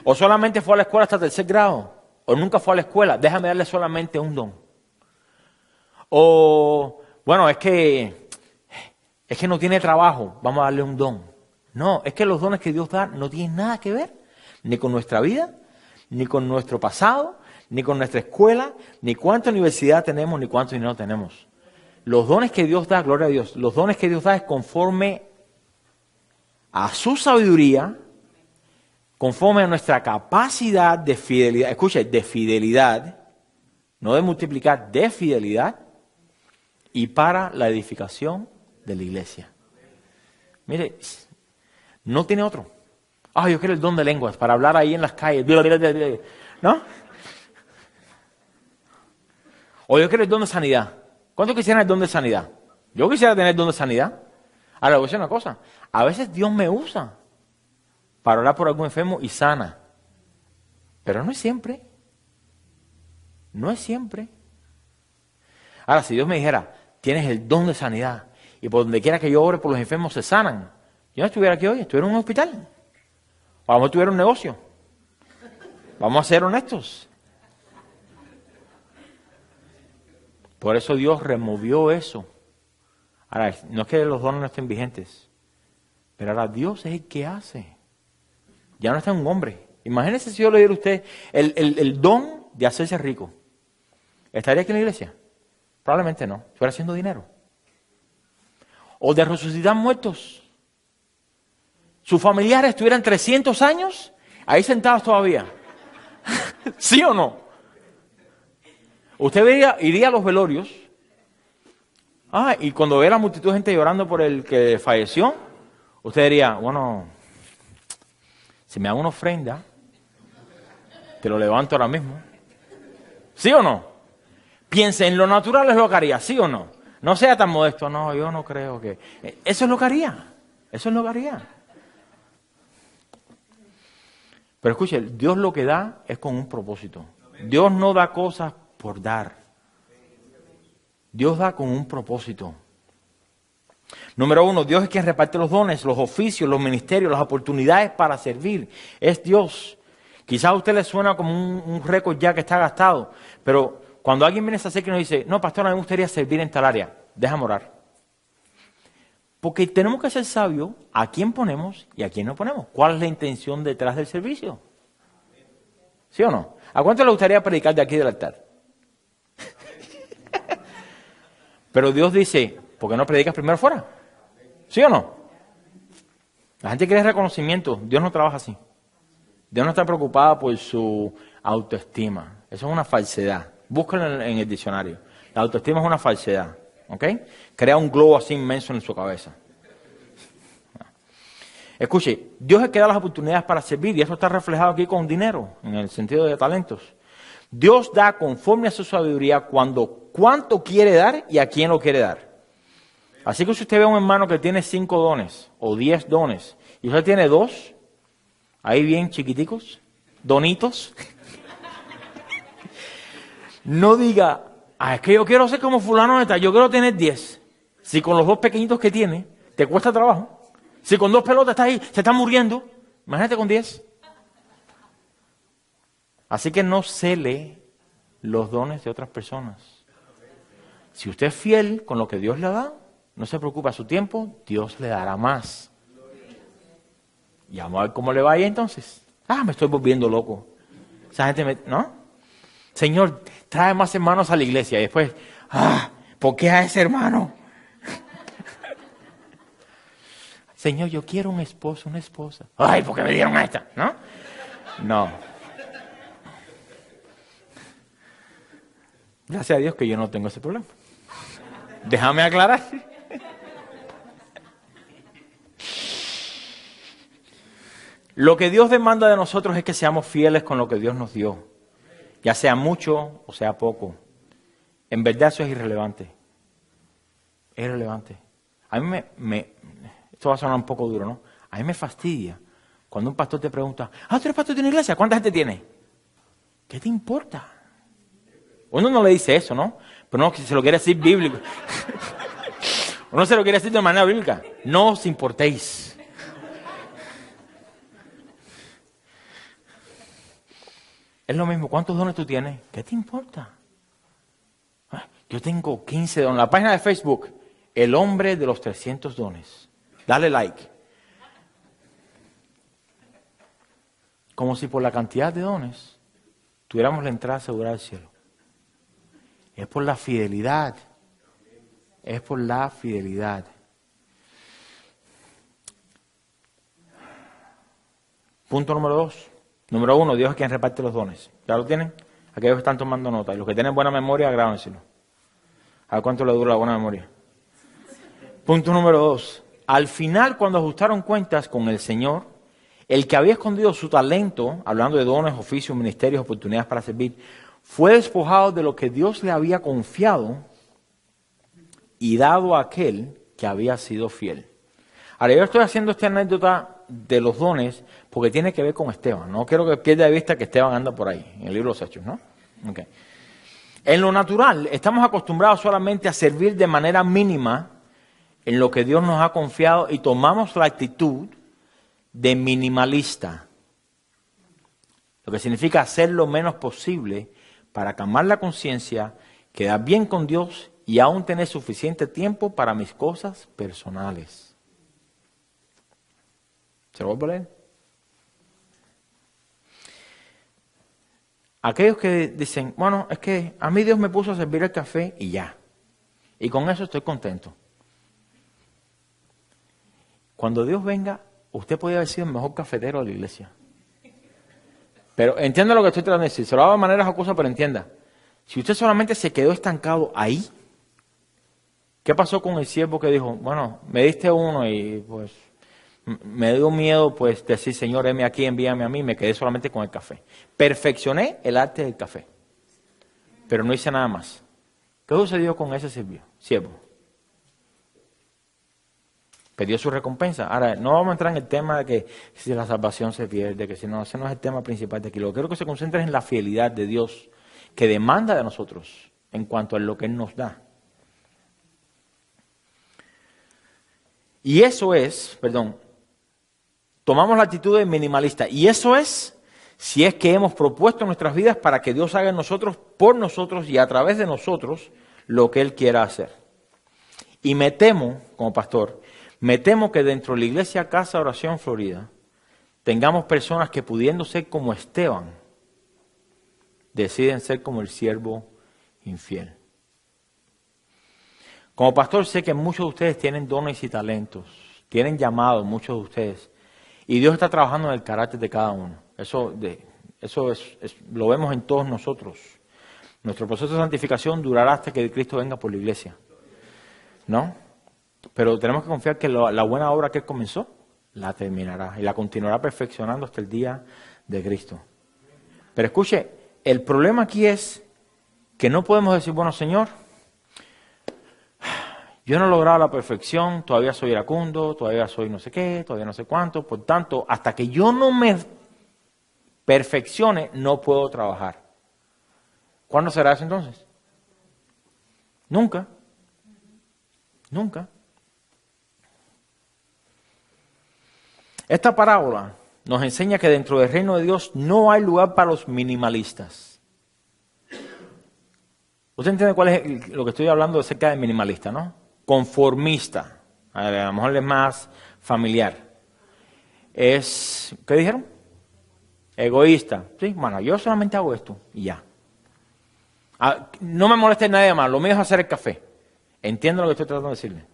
O solamente fue a la escuela hasta 3er grado, o nunca fue a la escuela, déjame darle solamente un don. O, bueno, es que no tiene trabajo, vamos a darle un don. No, es que los dones que Dios da no tienen nada que ver, ni con nuestra vida, ni con nuestro pasado, ni con nuestra escuela, ni cuánta universidad tenemos, ni cuánto dinero tenemos. Los dones que Dios da, gloria a Dios, los dones que Dios da es conforme a su sabiduría, conforme a nuestra capacidad de fidelidad. Escuche, de fidelidad, no de multiplicar, de fidelidad, y para la edificación de la iglesia. Mire, no tiene otro. Yo quiero el don de lenguas para hablar ahí en las calles. ¿No? O yo quiero el don de sanidad. ¿Cuántos quisieran el don de sanidad? Yo quisiera tener el don de sanidad. Ahora, voy a decir una cosa. A veces Dios me usa para orar por algún enfermo y sana. Pero no es siempre. No es siempre. Ahora, si Dios me dijera, tienes el don de sanidad y por donde quiera que yo ore por los enfermos se sanan, yo no estuviera aquí hoy, estuviera en un hospital. O a lo mejor tuviera un negocio. Vamos a ser honestos. Por eso Dios removió eso. Ahora, no es que los dones no estén vigentes, pero ahora Dios es el que hace. Ya no está un hombre. Imagínese si yo le diera a usted el don de hacerse rico. ¿Estaría aquí en la iglesia? Probablemente no. Estuviera haciendo dinero. O de resucitar muertos. sus familiares estuvieran 300 años ahí sentados todavía. ¿Sí o no? Usted iría a los velorios. Y cuando ve a la multitud de gente llorando por el que falleció, usted diría, bueno, si me da una ofrenda, te lo levanto ahora mismo. ¿Sí o no? Piense en lo natural, es lo que haría, ¿sí o no? No sea tan modesto, no, yo no creo que... Eso es lo que haría, eso es lo que haría. Pero escuche, Dios lo que da es con un propósito. Dios no da cosas por dar. Dios da con un propósito. Número 1, Dios es quien reparte los dones, los oficios, los ministerios, las oportunidades para servir. Es Dios. Quizás a usted le suena como un récord ya que está gastado, pero cuando alguien viene a hacer que nos dice, no, pastor, a mí me gustaría servir en tal área, déjame orar. Porque tenemos que ser sabios a quién ponemos y a quién no ponemos. ¿Cuál es la intención detrás del servicio? ¿Sí o no? ¿A cuánto le gustaría predicar de aquí del altar? Pero Dios dice, ¿por qué no predicas primero fuera? ¿Sí o no? La gente quiere reconocimiento. Dios no trabaja así. Dios no está preocupado por su autoestima. Eso es una falsedad. Búsquenlo en el diccionario. La autoestima es una falsedad. ¿Ok? Crea un globo así inmenso en su cabeza. Escuche, Dios es el que da las oportunidades para servir y eso está reflejado aquí con dinero, en el sentido de talentos. Dios da conforme a su sabiduría cuánto quiere dar y a quién lo quiere dar. Así que si usted ve a un hermano que tiene 5 dones o 10 dones y usted tiene 2, ahí bien chiquiticos, donitos, no diga, es que yo quiero ser como fulano de tal, yo quiero tener 10. Si con los 2 pequeñitos que tiene, te cuesta trabajo. Si con 2 pelotas está ahí, se está muriendo, imagínate con 10. Así que no cele los dones de otras personas. Si usted es fiel con lo que Dios le da, no se preocupe, a su tiempo, Dios le dará más. Y vamos a ver cómo le va ahí entonces. Me estoy volviendo loco. Esa gente ¿no? Señor, trae más hermanos a la iglesia. Y después, ¿por qué a ese hermano? Señor, yo quiero un esposo, una esposa. ¿Por qué me dieron a esta? ¿No? No. Gracias a Dios que yo no tengo ese problema. Déjame aclarar. Lo que Dios demanda de nosotros es que seamos fieles con lo que Dios nos dio. Ya sea mucho o sea poco. En verdad eso es irrelevante. Es irrelevante. A mí esto va a sonar un poco duro, ¿no? A mí me fastidia cuando un pastor te pregunta, ¿tú eres pastor de una iglesia? ¿Cuánta gente tiene? ¿Qué te importa? Uno no le dice eso, ¿no? Pero no, se lo quiere decir bíblico. Uno se lo quiere decir de manera bíblica. No os importéis. Es lo mismo. ¿Cuántos dones tú tienes? ¿Qué te importa? Yo tengo 15 dones. La página de Facebook, El Hombre de los 300 Dones. Dale like. Como si por la cantidad de dones tuviéramos la entrada asegurada al cielo. Es por la fidelidad. Es por la fidelidad. Punto número 2. Número 1, Dios es quien reparte los dones. ¿Ya lo tienen? Aquellos que están tomando nota. Y los que tienen buena memoria, grábenselo. A ver cuánto le dura la buena memoria. Punto número 2. Al final, cuando ajustaron cuentas con el Señor, el que había escondido su talento, hablando de dones, oficios, ministerios, oportunidades para servir, fue despojado de lo que Dios le había confiado y dado a aquel que había sido fiel. Ahora, yo estoy haciendo esta anécdota de los dones porque tiene que ver con Esteban. No quiero que pierda de vista que Esteban anda por ahí, en el libro de los Hechos, ¿no? Okay. En lo natural, estamos acostumbrados solamente a servir de manera mínima en lo que Dios nos ha confiado y tomamos la actitud de minimalista. Lo que significa hacer lo menos posible para calmar la conciencia, quedar bien con Dios y aún tener suficiente tiempo para mis cosas personales. ¿Se lo vuelvo a leer? Aquellos que dicen, bueno, es que a mí Dios me puso a servir el café y ya. Y con eso estoy contento. Cuando Dios venga usted podía haber sido el mejor cafetero de la iglesia. Pero entienda lo que estoy tratando de decir. Se lo hago de manera jocosa, pero entienda. Si usted solamente se quedó estancado ahí, ¿qué pasó con el siervo que dijo, bueno, me diste uno y pues me dio miedo pues decir, Señor, heme aquí, envíame a mí, me quedé solamente con el café. Perfeccioné el arte del café, pero no hice nada más. ¿Qué sucedió con ese siervo? Perdió su recompensa. Ahora, no vamos a entrar en el tema de que si la salvación se pierde, que si no, ese no es el tema principal de aquí. Lo que quiero que se concentre es en la fidelidad de Dios, que demanda de nosotros en cuanto a lo que Él nos da. Y eso es, tomamos la actitud de minimalista. Y eso es, si es que hemos propuesto nuestras vidas para que Dios haga en nosotros, por nosotros y a través de nosotros, lo que Él quiera hacer. Y me temo, como pastor, que dentro de la iglesia Casa Oración Florida, tengamos personas que pudiendo ser como Esteban, deciden ser como el siervo infiel. Como pastor sé que muchos de ustedes tienen dones y talentos, tienen llamados muchos de ustedes, y Dios está trabajando en el carácter de cada uno. Eso lo vemos en todos nosotros. Nuestro proceso de santificación durará hasta que Cristo venga por la iglesia, ¿no? Pero tenemos que confiar que la buena obra que Él comenzó, la terminará y la continuará perfeccionando hasta el día de Cristo. Pero escuche, el problema aquí es que no podemos decir, bueno, Señor, yo no he logrado la perfección, todavía soy iracundo, todavía soy no sé qué, todavía no sé cuánto, por tanto, hasta que yo no me perfeccione, no puedo trabajar. ¿Cuándo será eso entonces? Nunca. Nunca. Esta parábola nos enseña que dentro del reino de Dios no hay lugar para los minimalistas. ¿Usted entiende cuál es lo que estoy hablando acerca de minimalista, no? Conformista. A lo mejor es más familiar. ¿Qué dijeron? Egoísta. Sí, bueno, yo solamente hago esto y ya. No me moleste nadie más, lo mío es hacer el café. Entiendo lo que estoy tratando de decirle.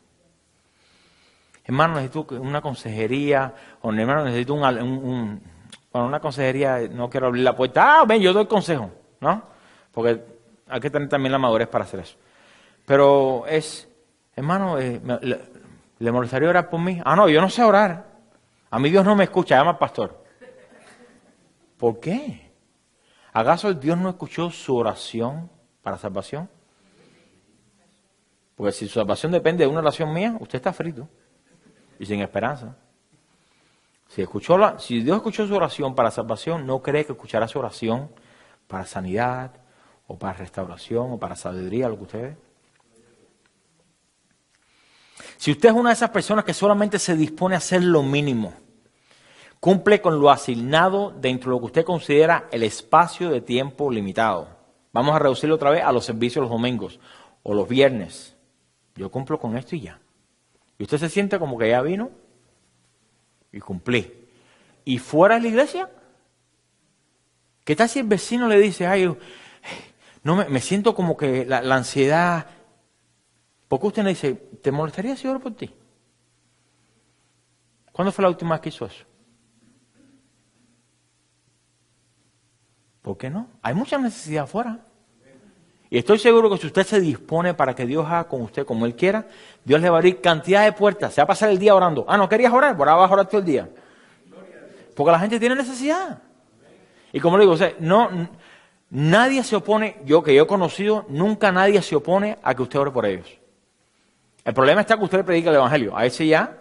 Hermano, necesito una consejería, o hermano, necesito una consejería, no quiero abrir la puerta. Ven, yo doy consejo, ¿no? Porque hay que tener también la madurez para hacer eso. Pero hermano, ¿le molestaría orar por mí? No, yo no sé orar. A mí Dios no me escucha, llama al pastor. ¿Por qué? ¿Acaso Dios no escuchó su oración para salvación? Porque si su salvación depende de una oración mía, usted está frito y sin esperanza. Si Dios escuchó su oración para salvación, ¿no cree que escuchará su oración para sanidad, o para restauración, o para sabiduría, lo que usted ve? Si usted es una de esas personas que solamente se dispone a hacer lo mínimo, cumple con lo asignado dentro de lo que usted considera el espacio de tiempo limitado. Vamos a reducirlo otra vez a los servicios los domingos o los viernes. Yo cumplo con esto y ya. Y usted se siente como que ya vino y cumplí. ¿Y fuera de la iglesia? ¿Qué tal si el vecino le dice, no me siento como que la ansiedad? ¿Por qué usted le dice, te molestaría si oro por ti? ¿Cuándo fue la última vez que hizo eso? ¿Por qué no? Hay mucha necesidad afuera. Y estoy seguro que si usted se dispone para que Dios haga con usted como Él quiera, Dios le va a abrir cantidad de puertas. Se va a pasar el día orando. ¿No querías orar? Por ahora vas a orar todo el día. Porque la gente tiene necesidad. Y como le digo, nadie se opone, yo he conocido, nunca nadie se opone a que usted ore por ellos. El problema está que usted le predica el Evangelio. A ese ya,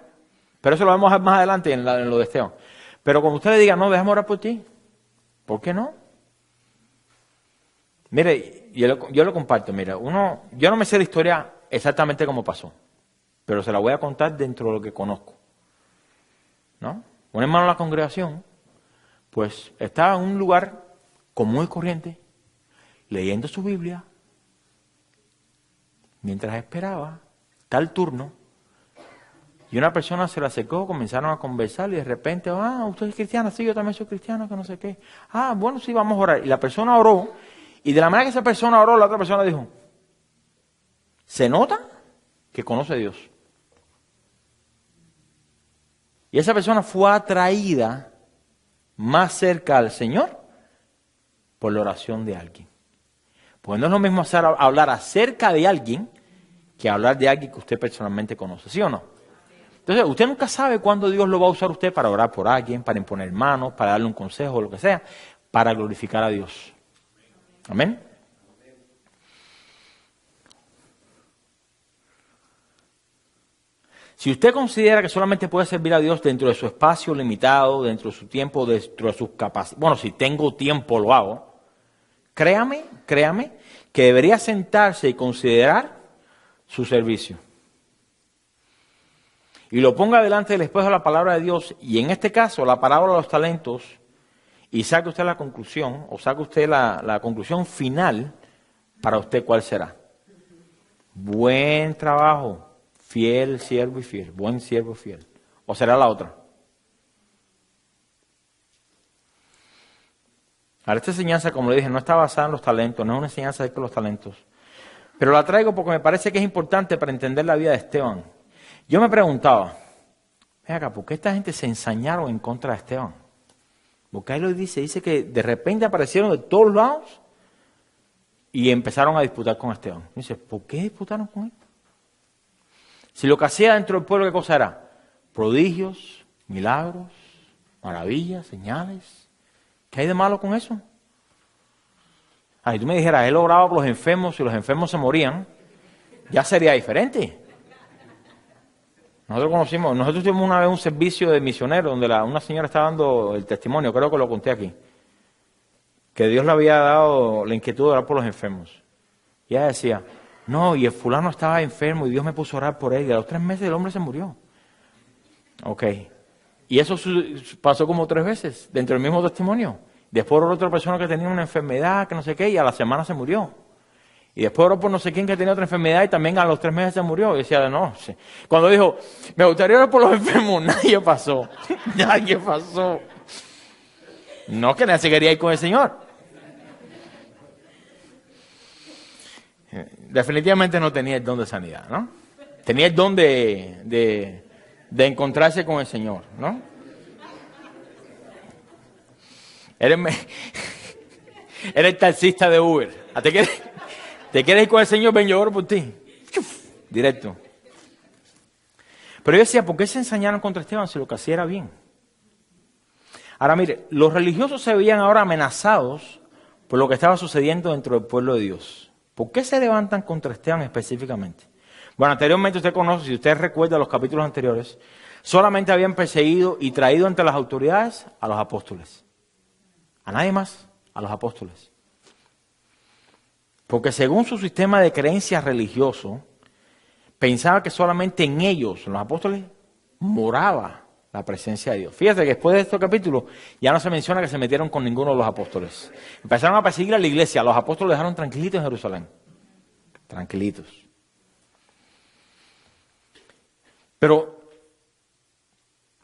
pero eso lo vamos a ver más adelante en lo de Esteban. Pero cuando usted le diga, no, déjame orar por ti, ¿por qué no? Mire, yo lo comparto, mira, yo no me sé la historia exactamente cómo pasó, pero se la voy a contar dentro de lo que conozco, ¿no? Un hermano de la congregación, pues estaba en un lugar común y corriente, leyendo su Biblia, mientras esperaba tal turno, y una persona se le acercó, comenzaron a conversar, y de repente, ¿usted es cristiana? Sí, yo también soy cristiano, que no sé qué. Bueno, sí, vamos a orar. Y la persona oró, y de la manera que esa persona oró, la otra persona dijo, se nota que conoce a Dios. Y esa persona fue atraída más cerca al Señor por la oración de alguien. Pues no es lo mismo hablar acerca de alguien que hablar de alguien que usted personalmente conoce, ¿sí o no? Entonces, usted nunca sabe cuándo Dios lo va a usar usted para orar por alguien, para imponer manos, para darle un consejo o lo que sea, para glorificar a Dios. Amén. Si usted considera que solamente puede servir a Dios dentro de su espacio limitado, dentro de su tiempo, dentro de sus capacidades, bueno, si tengo tiempo lo hago, créame que debería sentarse y considerar su servicio. Y lo ponga delante del espejo de la palabra de Dios, y en este caso la parábola de los talentos, y saque usted la conclusión, o saque usted la conclusión final, para usted cuál será. Buen trabajo. Fiel, siervo y fiel. Buen siervo fiel. ¿O será la otra? Ahora, esta enseñanza, como le dije, no está basada en los talentos, no es una enseñanza de los talentos. Pero la traigo porque me parece que es importante para entender la vida de Esteban. Yo me preguntaba, ven acá, ¿por qué esta gente se ensañaron en contra de Esteban? Porque ahí lo dice que de repente aparecieron de todos lados y empezaron a disputar con Esteban. Dice, ¿por qué disputaron con él? Si lo que hacía dentro del pueblo, ¿qué cosa era? Prodigios, milagros, maravillas, señales. ¿Qué hay de malo con eso? Si tú me dijeras, él oraba por los enfermos y los enfermos se morían, ya sería diferente. Nosotros tuvimos una vez un servicio de misioneros donde una señora estaba dando el testimonio, creo que lo conté aquí, que Dios le había dado la inquietud de orar por los enfermos. Y ella decía, no, y el fulano estaba enfermo y Dios me puso a orar por él. Y a los 3 meses el hombre se murió. Ok. Y eso pasó como 3 veces dentro del mismo testimonio. Después oró otra persona que tenía una enfermedad, que no sé qué, y a la semana se murió. Y después oró por no sé quién que tenía otra enfermedad y también a los 3 meses se murió. Y decía, no, sí. Cuando dijo, me gustaría orar por los enfermos, nadie pasó. Nadie pasó. No, que nadie se quería ir con el Señor. Definitivamente no tenía el don de sanidad, ¿no? Tenía el don de encontrarse con el Señor, ¿no? Eres taxista de Uber. ¿Te quieres ir con el Señor? Ven, yo oro por ti. Directo. Pero yo decía, ¿por qué se ensañaron contra Esteban si lo que hacía era bien? Ahora mire, los religiosos se veían ahora amenazados por lo que estaba sucediendo dentro del pueblo de Dios. ¿Por qué se levantan contra Esteban específicamente? Bueno, anteriormente usted conoce, si usted recuerda los capítulos anteriores, solamente habían perseguido y traído ante las autoridades a los apóstoles. A nadie más, a los apóstoles. Porque según su sistema de creencias religioso, pensaba que solamente en ellos, en los apóstoles, moraba la presencia de Dios. Fíjate que después de estos capítulos ya no se menciona que se metieron con ninguno de los apóstoles. Empezaron a perseguir a la iglesia. Los apóstoles los dejaron tranquilitos en Jerusalén. Tranquilitos. Pero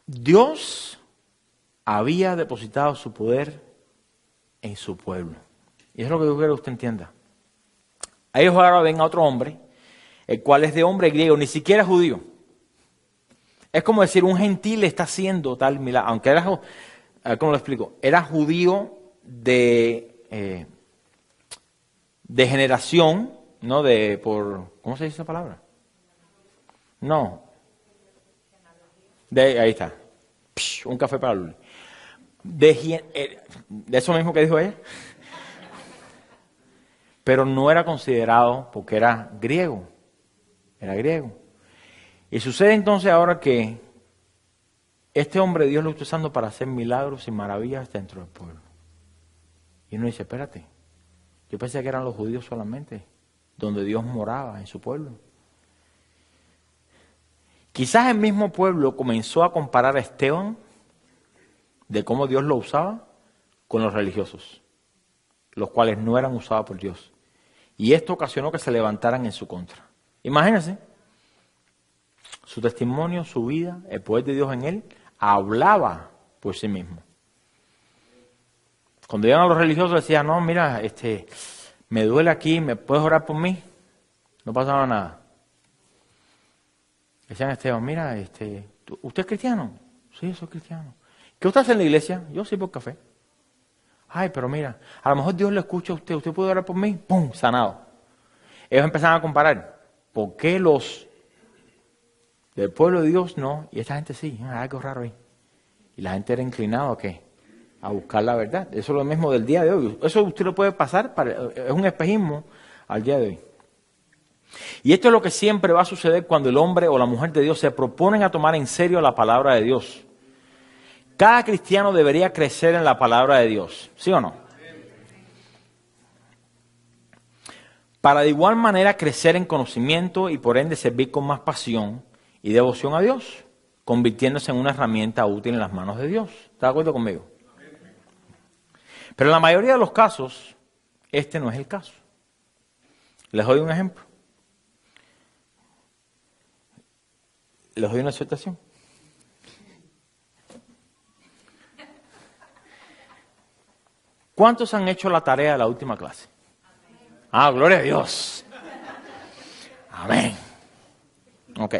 Dios había depositado su poder en su pueblo. Y es lo que yo quiero que usted entienda. Ellos ahora ven a otro hombre, el cual es de hombre griego, ni siquiera judío. Es como decir, un gentil está haciendo tal milagro. Aunque era, ¿cómo lo explico? Era judío de generación, ¿no? ¿Cómo se dice esa palabra? No. Ahí está. Un café para Luli. De eso mismo que dijo ella. Pero no era considerado porque era griego. Era griego. Y sucede entonces ahora que este hombre Dios lo está usando para hacer milagros y maravillas dentro del pueblo. Y uno dice, espérate, yo pensé que eran los judíos solamente, donde Dios moraba en su pueblo. Quizás el mismo pueblo comenzó a comparar a Esteban de cómo Dios lo usaba con los religiosos, los cuales no eran usados por Dios. Y esto ocasionó que se levantaran en su contra. Imagínense. Su testimonio, su vida, el poder de Dios en él, hablaba por sí mismo. Cuando iban a los religiosos decían, no, mira, me duele aquí, ¿me puedes orar por mí? No pasaba nada. Decían a Esteban, mira, ¿usted es cristiano? Sí, soy cristiano. ¿Qué usted hace en la iglesia? Yo sirvo el café. Ay, pero mira, a lo mejor Dios le escucha a usted. ¿Usted puede orar por mí? ¡Pum! Sanado. Ellos empezaron a comparar. ¿Por qué los del pueblo de Dios no? Y esta gente sí. Hay algo raro ahí. Y la gente era inclinada ¿a qué? A buscar la verdad. Eso es lo mismo del día de hoy. Eso usted lo puede pasar, es un espejismo al día de hoy. Y esto es lo que siempre va a suceder cuando el hombre o la mujer de Dios se proponen a tomar en serio la palabra de Dios. Cada cristiano debería crecer en la palabra de Dios, ¿sí o no? Para de igual manera crecer en conocimiento y por ende servir con más pasión y devoción a Dios, convirtiéndose en una herramienta útil en las manos de Dios. ¿Está de acuerdo conmigo? Pero en la mayoría de los casos, este no es el caso. Les doy un ejemplo. Les doy una exhortación. ¿Cuántos han hecho la tarea de la última clase? Ah, gloria a Dios. Amén. Ok.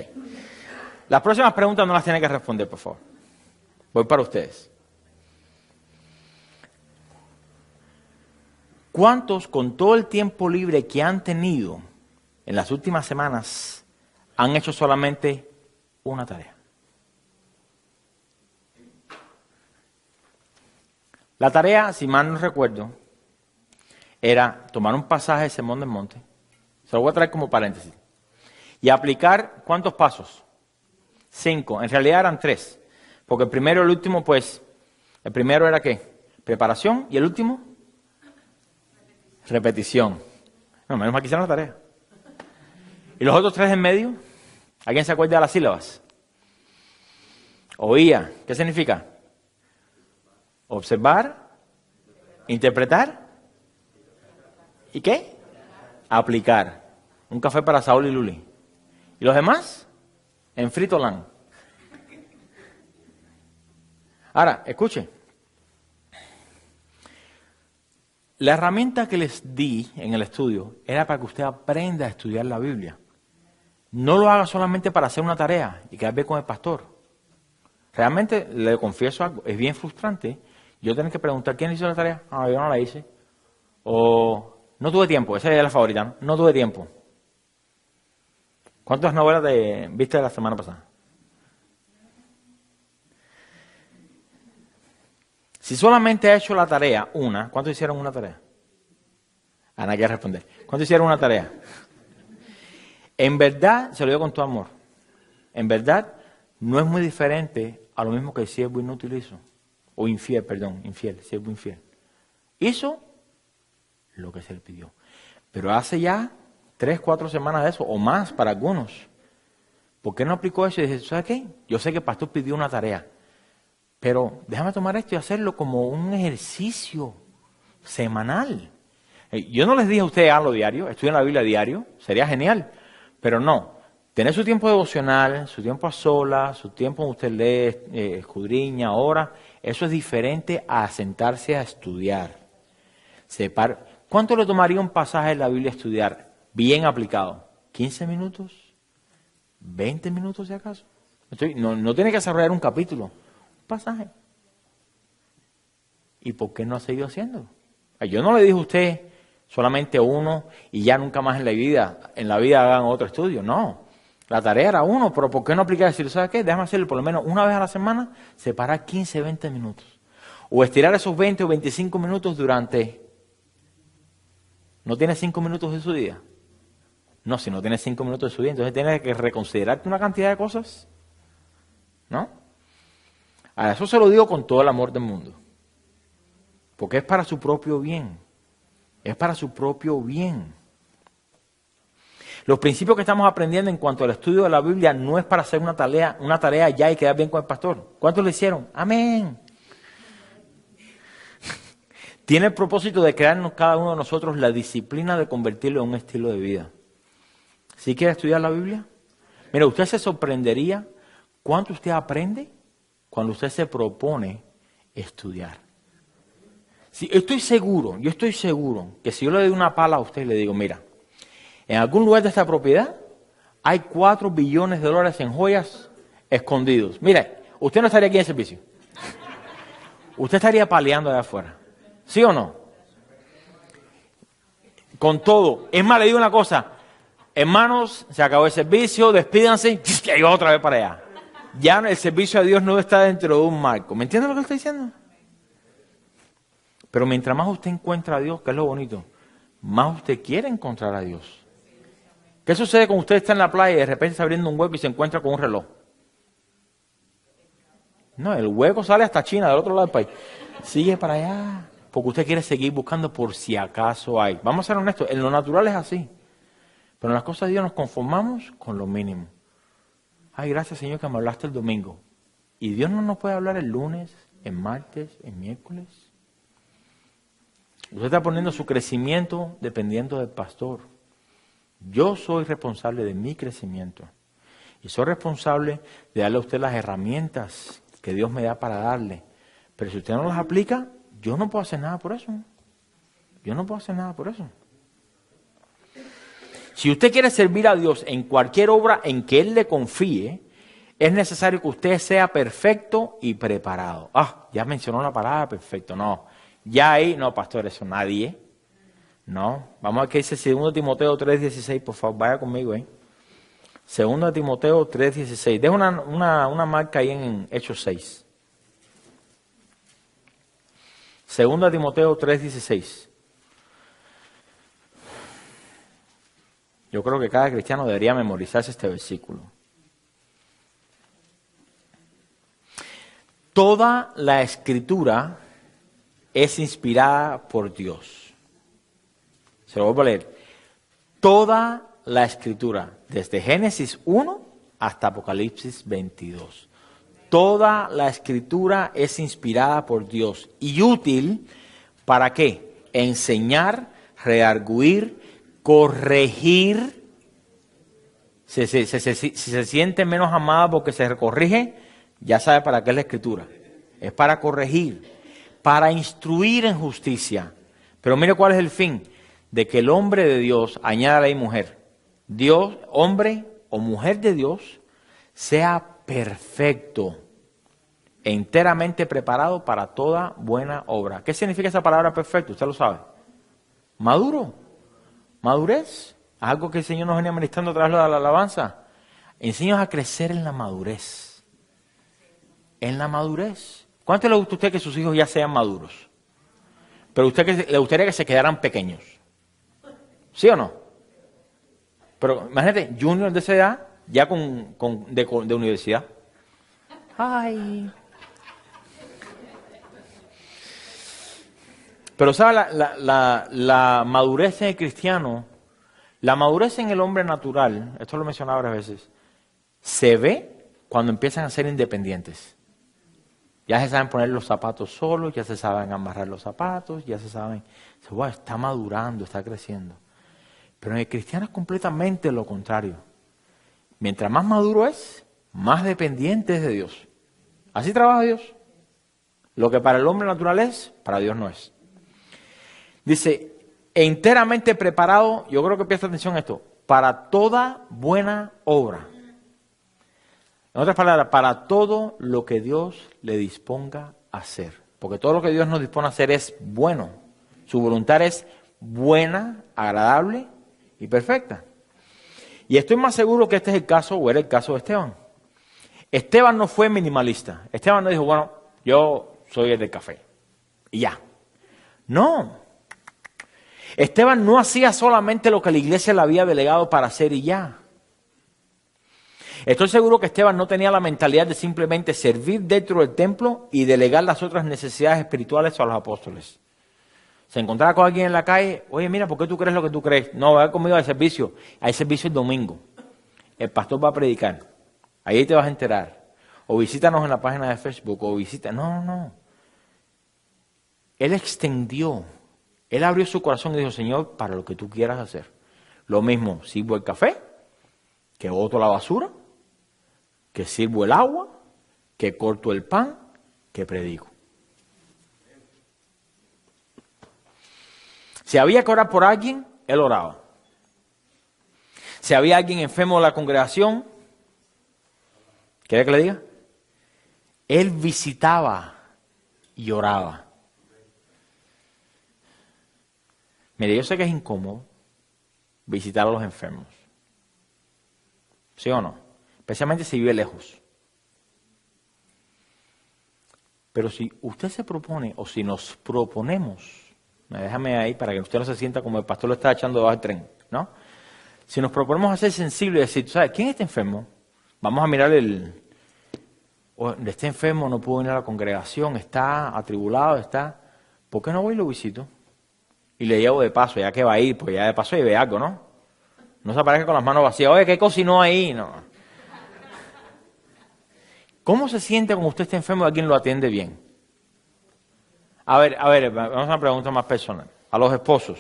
Las próximas preguntas no las tienen que responder, por favor. Voy para ustedes. ¿Cuántos con todo el tiempo libre que han tenido en las últimas semanas han hecho solamente una tarea? La tarea, si mal no recuerdo, era tomar un pasaje del Sermón del Monte, se lo voy a traer como paréntesis, y aplicar ¿cuántos pasos? 5, en realidad eran 3, porque el primero y el último, pues, el primero era ¿qué? Preparación, y el último, repetición. No, menos mal que hicieron la tarea. ¿Y los otros 3 en medio? ¿Alguien se acuerda de las sílabas? Oía, ¿qué significa? Observar, interpretar, ¿y qué? Aplicar. Un café para Saúl y Luli. ¿Y los demás? En Fritoland. Ahora, escuche. La herramienta que les di en el estudio era para que usted aprenda a estudiar la Biblia. No lo haga solamente para hacer una tarea y quedar bien con el pastor. Realmente, le confieso algo, es bien frustrante. Yo tengo que preguntar, ¿quién hizo la tarea? Ah, yo no la hice. O, no tuve tiempo, esa es la favorita, ¿no? No tuve tiempo. ¿Cuántas novelas viste la semana pasada? Si solamente ha hecho la tarea una, ¿cuántos hicieron una tarea? Ana quiere responder. ¿Cuántos hicieron una tarea? En verdad, se lo digo con todo amor, en verdad no es muy diferente a lo mismo que el siervo inútil hizo. O infiel, perdón, infiel, siervo infiel. Hizo lo que se le pidió. Pero hace ya 3, 4 semanas de eso, o más para algunos. ¿Por qué no aplicó eso? Y dice, ¿sabes qué? Yo sé que el pastor pidió una tarea, pero déjame tomar esto y hacerlo como un ejercicio semanal. Yo no les dije a ustedes háganlo diario, estudien la Biblia diario, sería genial, pero no. Tener su tiempo devocional, su tiempo a solas, su tiempo donde usted lee, escudriña, ora, eso es diferente a sentarse a estudiar. ¿Cuánto le tomaría un pasaje de la Biblia a estudiar bien aplicado? ¿15 minutos? ¿20 minutos si acaso? No tiene que desarrollar un capítulo, un pasaje. ¿Y por qué no ha seguido haciéndolo? Yo no le dije a usted solamente uno y ya nunca más en la vida hagan otro estudio, no. La tarea era uno, pero ¿por qué no aplicar y decir, ¿sabes qué? Déjame hacerlo por lo menos una vez a la semana, separar 15, 20 minutos. O estirar esos 20 o 25 minutos durante... ¿No tienes 5 minutos de su día? No, si no tienes 5 minutos de su día, entonces tienes que reconsiderarte una cantidad de cosas. ¿No? A eso se lo digo con todo el amor del mundo. Porque es para su propio bien. Es para su propio bien. Los principios que estamos aprendiendo en cuanto al estudio de la Biblia no es para hacer una tarea ya y quedar bien con el pastor. ¿Cuántos lo hicieron? Amén. Tiene el propósito de crearnos cada uno de nosotros la disciplina de convertirlo en un estilo de vida. ¿Sí quiere estudiar la Biblia? Mira, usted se sorprendería cuánto usted aprende cuando usted se propone estudiar. Sí, yo estoy seguro que si yo le doy una pala a usted y le digo, mira, en algún lugar de esta propiedad hay $4 billones en joyas escondidos. Mira, usted no estaría aquí en el servicio. Usted estaría paleando allá afuera. ¿Sí o no? Con todo. Es más, le digo una cosa. Hermanos, se acabó el servicio, despídanse y ahí va otra vez para allá. Ya el servicio a Dios no está dentro de un marco. ¿Me entiende lo que le estoy diciendo? Pero mientras más usted encuentra a Dios, que es lo bonito, más usted quiere encontrar a Dios. ¿Qué sucede cuando usted está en la playa y de repente está abriendo un hueco y se encuentra con un reloj? No, el hueco sale hasta China, del otro lado del país. Sigue para allá, porque usted quiere seguir buscando por si acaso hay. Vamos a ser honestos, en lo natural es así. Pero en las cosas de Dios nos conformamos con lo mínimo. Ay, gracias Señor que me hablaste el domingo. ¿Y Dios no nos puede hablar el lunes, el martes, el miércoles? Usted está poniendo su crecimiento dependiendo del pastor. Yo soy responsable de mi crecimiento. Y soy responsable de darle a usted las herramientas que Dios me da para darle. Pero si usted no las aplica, yo no puedo hacer nada por eso. Yo no puedo hacer nada por eso. Si usted quiere servir a Dios en cualquier obra en que Él le confíe, es necesario que usted sea perfecto y preparado. Ah, ya mencionó la palabra perfecto. No, ya ahí, no, pastor, eso nadie. No, vamos a ver qué dice 2 Timoteo 3:16, por favor, vaya conmigo ahí. 2 Timoteo 3:16. Deja una marca ahí en Hechos 6. 2 Timoteo 3:16. Yo creo que cada cristiano debería memorizarse este versículo. Toda la Escritura es inspirada por Dios. Se lo vuelvo a leer. Toda la Escritura, desde Génesis 1 hasta Apocalipsis 22. Toda la Escritura es inspirada por Dios y útil ¿para qué? Enseñar, redarguir, corregir. Si se siente menos amada porque se corrige, ya sabe para qué es la Escritura. Es para corregir, para instruir en justicia. Pero mire cuál es el fin, de que el hombre de Dios, añada ahí mujer, Dios, hombre o mujer de Dios, sea perfecto e enteramente preparado para toda buena obra. ¿Qué significa esa palabra perfecto? Usted lo sabe. Maduro. Madurez. Algo que el Señor nos venía ministrando a través de la alabanza. Enséñanos a crecer en la madurez. En la madurez. ¿Cuánto le gusta a usted que sus hijos ya sean maduros? Pero a usted le gustaría que se quedaran pequeños. ¿Sí o no? Pero imagínate, junior de esa edad, ya de universidad. Ay. Pero ¿sabe la madurez en el cristiano? La madurez en el hombre natural, esto lo he mencionado varias veces, se ve cuando empiezan a ser independientes. Ya se saben poner los zapatos solos, ya se saben amarrar los zapatos, ya se saben, wow, está madurando, está creciendo. Pero en el cristiano es completamente lo contrario. Mientras más maduro es, más dependiente es de Dios. Así trabaja Dios. Lo que para el hombre natural es, para Dios no es. Dice, enteramente preparado, yo creo que presta atención a esto, para toda buena obra. En otras palabras, para todo lo que Dios le disponga a hacer. Porque todo lo que Dios nos dispone a hacer es bueno. Su voluntad es buena, agradable y perfecta. Y estoy más seguro que este es el caso, o era el caso de Esteban. Esteban no fue minimalista. Esteban no dijo, bueno, yo soy el del café. Y ya. No. Esteban no hacía solamente lo que la iglesia le había delegado para hacer y ya. Estoy seguro que Esteban no tenía la mentalidad de simplemente servir dentro del templo y delegar las otras necesidades espirituales a los apóstoles. Se encontraba con alguien en la calle, oye, mira, ¿por qué tú crees lo que tú crees? No, va conmigo al servicio. Hay servicio el domingo. El pastor va a predicar. Ahí te vas a enterar. O visítanos en la página de Facebook, o visita. No. Él extendió. Él abrió su corazón y dijo, Señor, para lo que tú quieras hacer. Lo mismo, sirvo el café, que boto la basura, que sirvo el agua, que corto el pan, que predico. Si había que orar por alguien, él oraba. Si había alguien enfermo de la congregación, ¿quiere que le diga? Él visitaba y oraba. Mire, yo sé que es incómodo visitar a los enfermos. ¿Sí o no? Especialmente si vive lejos. Pero si usted se propone, o si nos proponemos, déjame ahí para que usted no se sienta como el pastor lo está echando debajo del tren, ¿no? Si nos proponemos a ser sensibles y decir, ¿sabes quién está enfermo? Vamos a mirar está enfermo, no pudo venir a la congregación, está atribulado, ¿por qué no voy y lo visito? Y le llevo de paso, ya que va a ir, pues ya de paso y ve algo, ¿no? No se aparezca con las manos vacías, oye, ¿qué cocinó ahí? No. ¿Cómo se siente cuando usted está enfermo y alguien lo atiende bien? A ver, vamos a una pregunta más personal. A los esposos,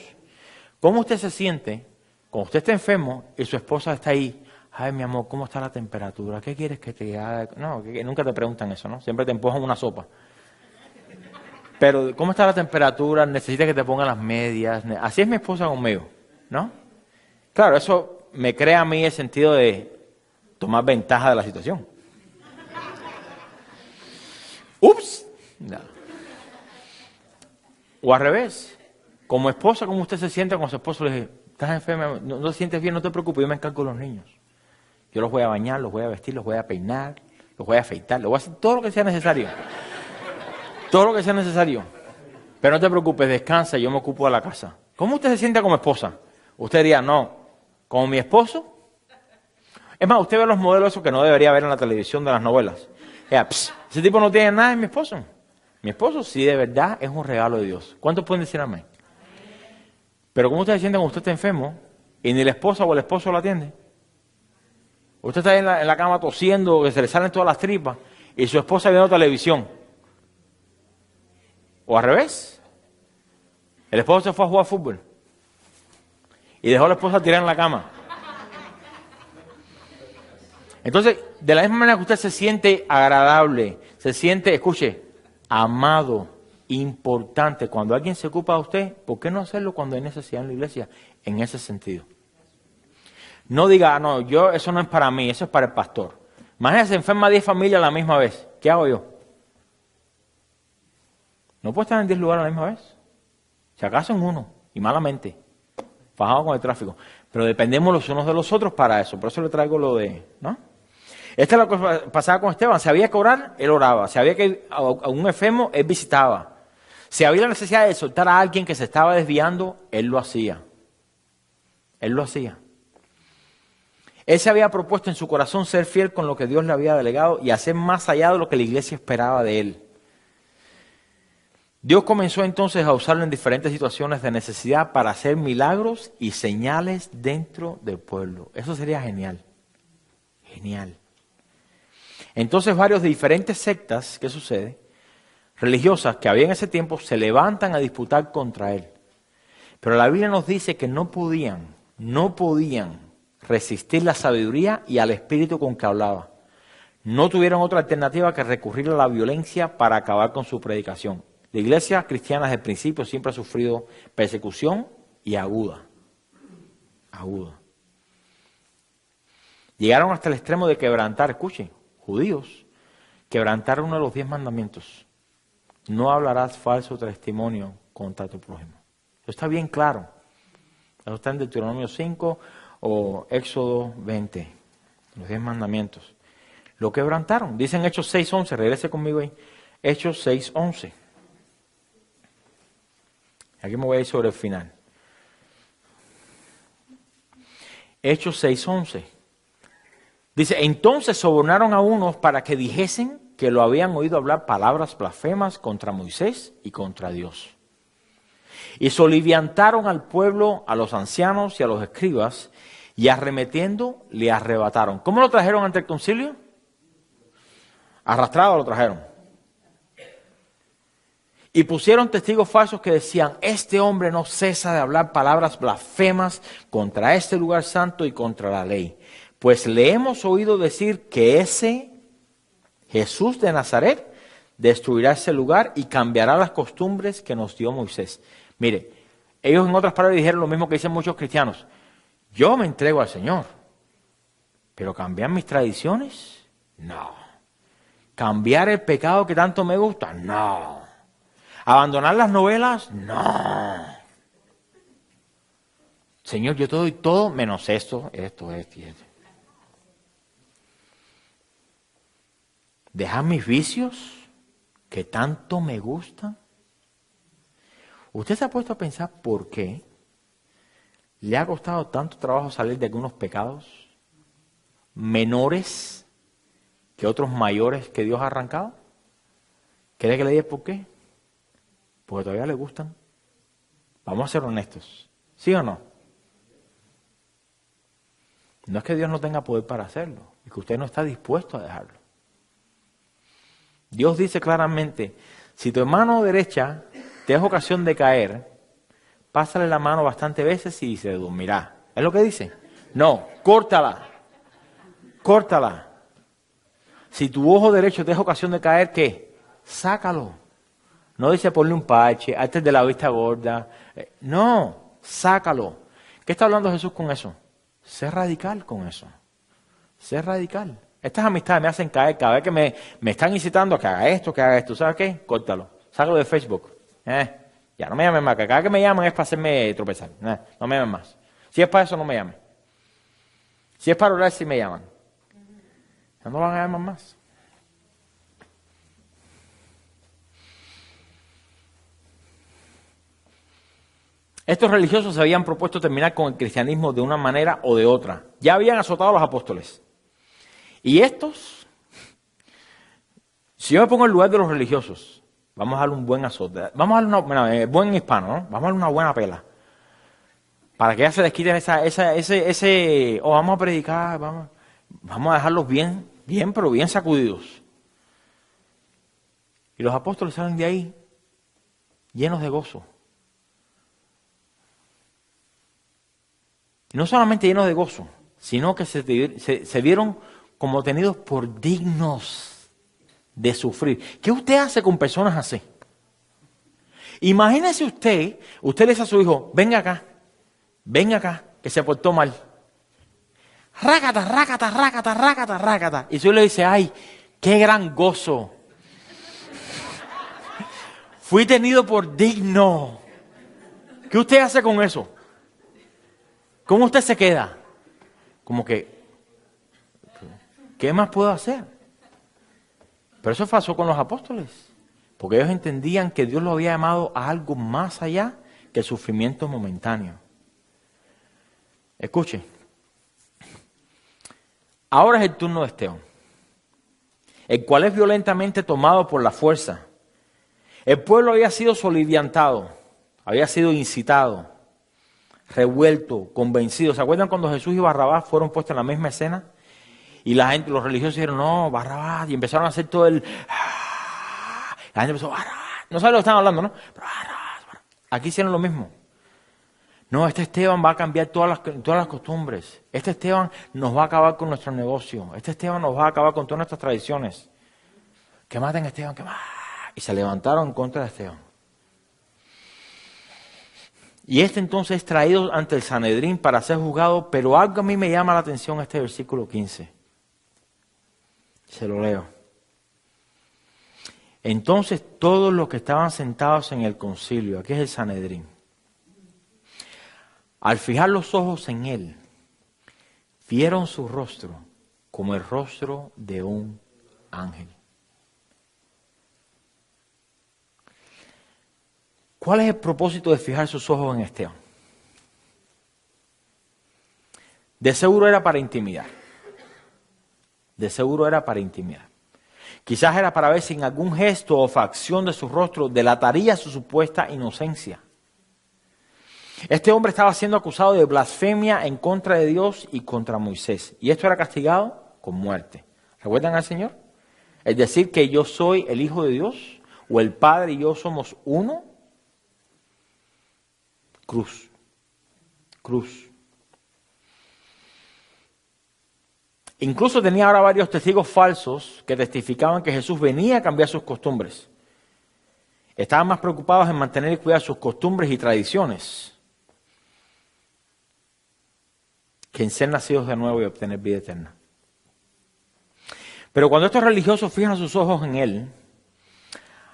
¿cómo usted se siente cuando usted está enfermo y su esposa está ahí? Ay, mi amor, ¿cómo está la temperatura? ¿Qué quieres que te haga? No, que nunca te preguntan eso, ¿no? Siempre te empujan una sopa. Pero, ¿cómo está la temperatura? Necesita que te pongan las medias. Así es mi esposa conmigo, ¿no? Claro, eso me crea a mí el sentido de tomar ventaja de la situación. ¡Ups! No. O al revés, como esposa, ¿cómo usted se siente cuando su esposo le dice, estás enferma, no te sientes bien, no te preocupes, yo me encargo de los niños. Yo los voy a bañar, los voy a vestir, los voy a peinar, los voy a afeitar, los voy a hacer todo lo que sea necesario. Todo lo que sea necesario. Pero no te preocupes, descansa, yo me ocupo de la casa. ¿Cómo usted se siente como esposa? Usted diría, no, como mi esposo. Es más, usted ve los modelos esos que no debería ver en la televisión de las novelas. Ese tipo no tiene nada, es mi esposo. Mi esposo sí, de verdad, es un regalo de Dios. ¿Cuántos pueden decir amén? Pero ¿cómo usted se siente cuando usted está enfermo y ni la esposa o el esposo lo atiende? Usted está en la cama tosiendo, que se le salen todas las tripas, y su esposa viendo televisión. O al revés. El esposo se fue a jugar fútbol y dejó a la esposa tirada en la cama. Entonces, de la misma manera que usted se siente agradable, se siente, escuche, amado, importante, cuando alguien se ocupa de usted, ¿por qué no hacerlo cuando hay necesidad en la iglesia? En ese sentido. No diga, no, eso no es para mí, eso es para el pastor. Imagínese, se enferma 10 familias a la misma vez. ¿Qué hago yo? No puedo estar en 10 lugares a la misma vez. Si acaso en uno, y malamente, fajado con el tráfico. Pero dependemos los unos de los otros para eso. Por eso le traigo lo de, ¿no? Esta es lo que pasaba con Esteban. Si había que orar, él oraba. Si había que ir a un enfermo, él visitaba. Si había la necesidad de soltar a alguien que se estaba desviando, él lo hacía. Él lo hacía. Él se había propuesto en su corazón ser fiel con lo que Dios le había delegado y hacer más allá de lo que la iglesia esperaba de él. Dios comenzó entonces a usarlo en diferentes situaciones de necesidad para hacer milagros y señales dentro del pueblo. Eso sería genial. Genial. Entonces varios de diferentes sectas, ¿qué sucede? Religiosas que había en ese tiempo se levantan a disputar contra él. Pero la Biblia nos dice que no podían resistir la sabiduría y al espíritu con que hablaba. No tuvieron otra alternativa que recurrir a la violencia para acabar con su predicación. La iglesia cristiana desde el principio siempre ha sufrido persecución y aguda. Llegaron hasta el extremo de quebrantar, escuchen, judíos, quebrantaron uno de los 10 mandamientos. No hablarás falso testimonio contra tu prójimo. Eso está bien claro. Eso está en Deuteronomio 5 o Éxodo 20. Los 10 mandamientos. Lo quebrantaron. Dicen Hechos 6:11. Regrese conmigo ahí. Hechos 6:11. Aquí me voy a ir sobre el final. Hechos 6:11. Dice, entonces sobornaron a unos para que dijesen que lo habían oído hablar palabras blasfemas contra Moisés y contra Dios. Y soliviantaron al pueblo, a los ancianos y a los escribas, y arremetiendo le arrebataron. ¿Cómo lo trajeron ante el concilio? Arrastrado lo trajeron. Y pusieron testigos falsos que decían, este hombre no cesa de hablar palabras blasfemas contra este lugar santo y contra la ley. Pues le hemos oído decir que ese Jesús de Nazaret destruirá ese lugar y cambiará las costumbres que nos dio Moisés. Mire, ellos en otras palabras dijeron lo mismo que dicen muchos cristianos. Yo me entrego al Señor, pero ¿cambiar mis tradiciones? No. ¿Cambiar el pecado que tanto me gusta? No. ¿Abandonar las novelas? No. Señor, yo te doy todo menos esto y esto. ¿Dejar mis vicios que tanto me gustan? ¿Usted se ha puesto a pensar por qué le ha costado tanto trabajo salir de algunos pecados menores que otros mayores que Dios ha arrancado? ¿Quiere que le diga por qué? Porque todavía le gustan. Vamos a ser honestos. ¿Sí o no? No es que Dios no tenga poder para hacerlo, es que usted no está dispuesto a dejarlo. Dios dice claramente, si tu mano derecha te es ocasión de caer, pásale la mano bastantes veces y se dormirá. ¿Es lo que dice? No, córtala. Córtala. Si tu ojo derecho te es ocasión de caer, ¿qué? Sácalo. No dice ponle un parche, hazte de la vista gorda. No, sácalo. ¿Qué está hablando Jesús con eso? Sé radical con eso. Sé radical. Estas amistades me hacen caer cada vez que me están incitando a que haga esto, que haga esto. ¿Sabes qué? Córtalo. Sácalo de Facebook. Ya no me llamen más. Que cada que me llaman es para hacerme tropezar. No me llamen más. Si es para eso, no me llamen. Si es para orar, sí me llaman. Ya no van a llamar más. Estos religiosos se habían propuesto terminar con el cristianismo de una manera o de otra. Ya habían azotado a los apóstoles. Y estos, si yo me pongo en el lugar de los religiosos, vamos a darle un buen azote. Vamos a darle buen hispano, ¿no? Vamos a darle una buena pela. Para que ya se les quiten vamos a predicar, vamos a dejarlos bien, pero bien sacudidos. Y los apóstoles salen de ahí llenos de gozo. No solamente llenos de gozo, sino que se vieron como tenidos por dignos de sufrir. ¿Qué usted hace con personas así? Imagínese usted le dice a su hijo, ven acá, que se portó mal. Rácata, rácata, rácata, rácata, rácata. Y su hijo le dice, ay, qué gran gozo. Fui tenido por digno. ¿Qué usted hace con eso? ¿Cómo usted se queda? Como que, ¿qué más puedo hacer? Pero eso pasó con los apóstoles, porque ellos entendían que Dios los había llamado a algo más allá que el sufrimiento momentáneo. Escuche, ahora es el turno de Esteban, el cual es violentamente tomado por la fuerza. El pueblo había sido soliviantado, había sido incitado, revuelto, convencido. ¿Se acuerdan cuando Jesús y Barrabás fueron puestos en la misma escena? Y la gente, los religiosos dijeron, no, Barrabás, y empezaron a hacer todo el... La gente empezó, Barrabás. No saben lo que están hablando, ¿no? Barrabás. Aquí hicieron lo mismo. No, este Esteban va a cambiar todas las costumbres. Este Esteban nos va a acabar con nuestro negocio. Este Esteban nos va a acabar con todas nuestras tradiciones. Que maten a Esteban, que maten. Y se levantaron en contra de Esteban. Y este entonces es traído ante el Sanedrín para ser juzgado, pero algo a mí me llama la atención este versículo 15. Se lo leo. Entonces todos los que estaban sentados en el concilio, aquí es el Sanedrín, al fijar los ojos en él, vieron su rostro como el rostro de un ángel. ¿Cuál es el propósito de fijar sus ojos en Esteban? De seguro era para intimidar. De seguro era para intimidar. Quizás era para ver si en algún gesto o facción de su rostro delataría su supuesta inocencia. Este hombre estaba siendo acusado de blasfemia en contra de Dios y contra Moisés. Y esto era castigado con muerte. ¿Recuerdan al Señor? Es decir, que yo soy el Hijo de Dios, o el Padre y yo somos uno. Cruz. Cruz. Incluso tenía ahora varios testigos falsos que testificaban que Jesús venía a cambiar sus costumbres. Estaban más preocupados en mantener y cuidar sus costumbres y tradiciones que en ser nacidos de nuevo y obtener vida eterna. Pero cuando estos religiosos fijan sus ojos en él,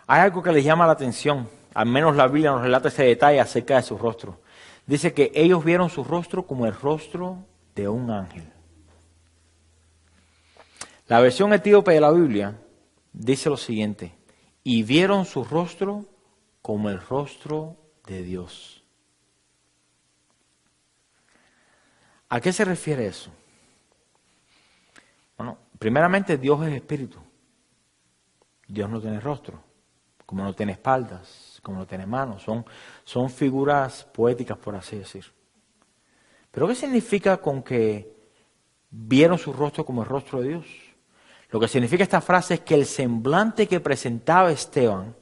hay algo que les llama la atención. Al menos la Biblia nos relata ese detalle acerca de su rostro. Dice que ellos vieron su rostro como el rostro de un ángel. La versión etíope de la Biblia dice lo siguiente: y vieron su rostro como el rostro de Dios. ¿A qué se refiere eso? Bueno, primeramente Dios es espíritu. Dios no tiene rostro, como no tiene espaldas, como no tiene manos. Son figuras poéticas, por así decir. ¿Pero qué significa con que vieron su rostro como el rostro de Dios? Lo que significa esta frase es que el semblante que presentaba Esteban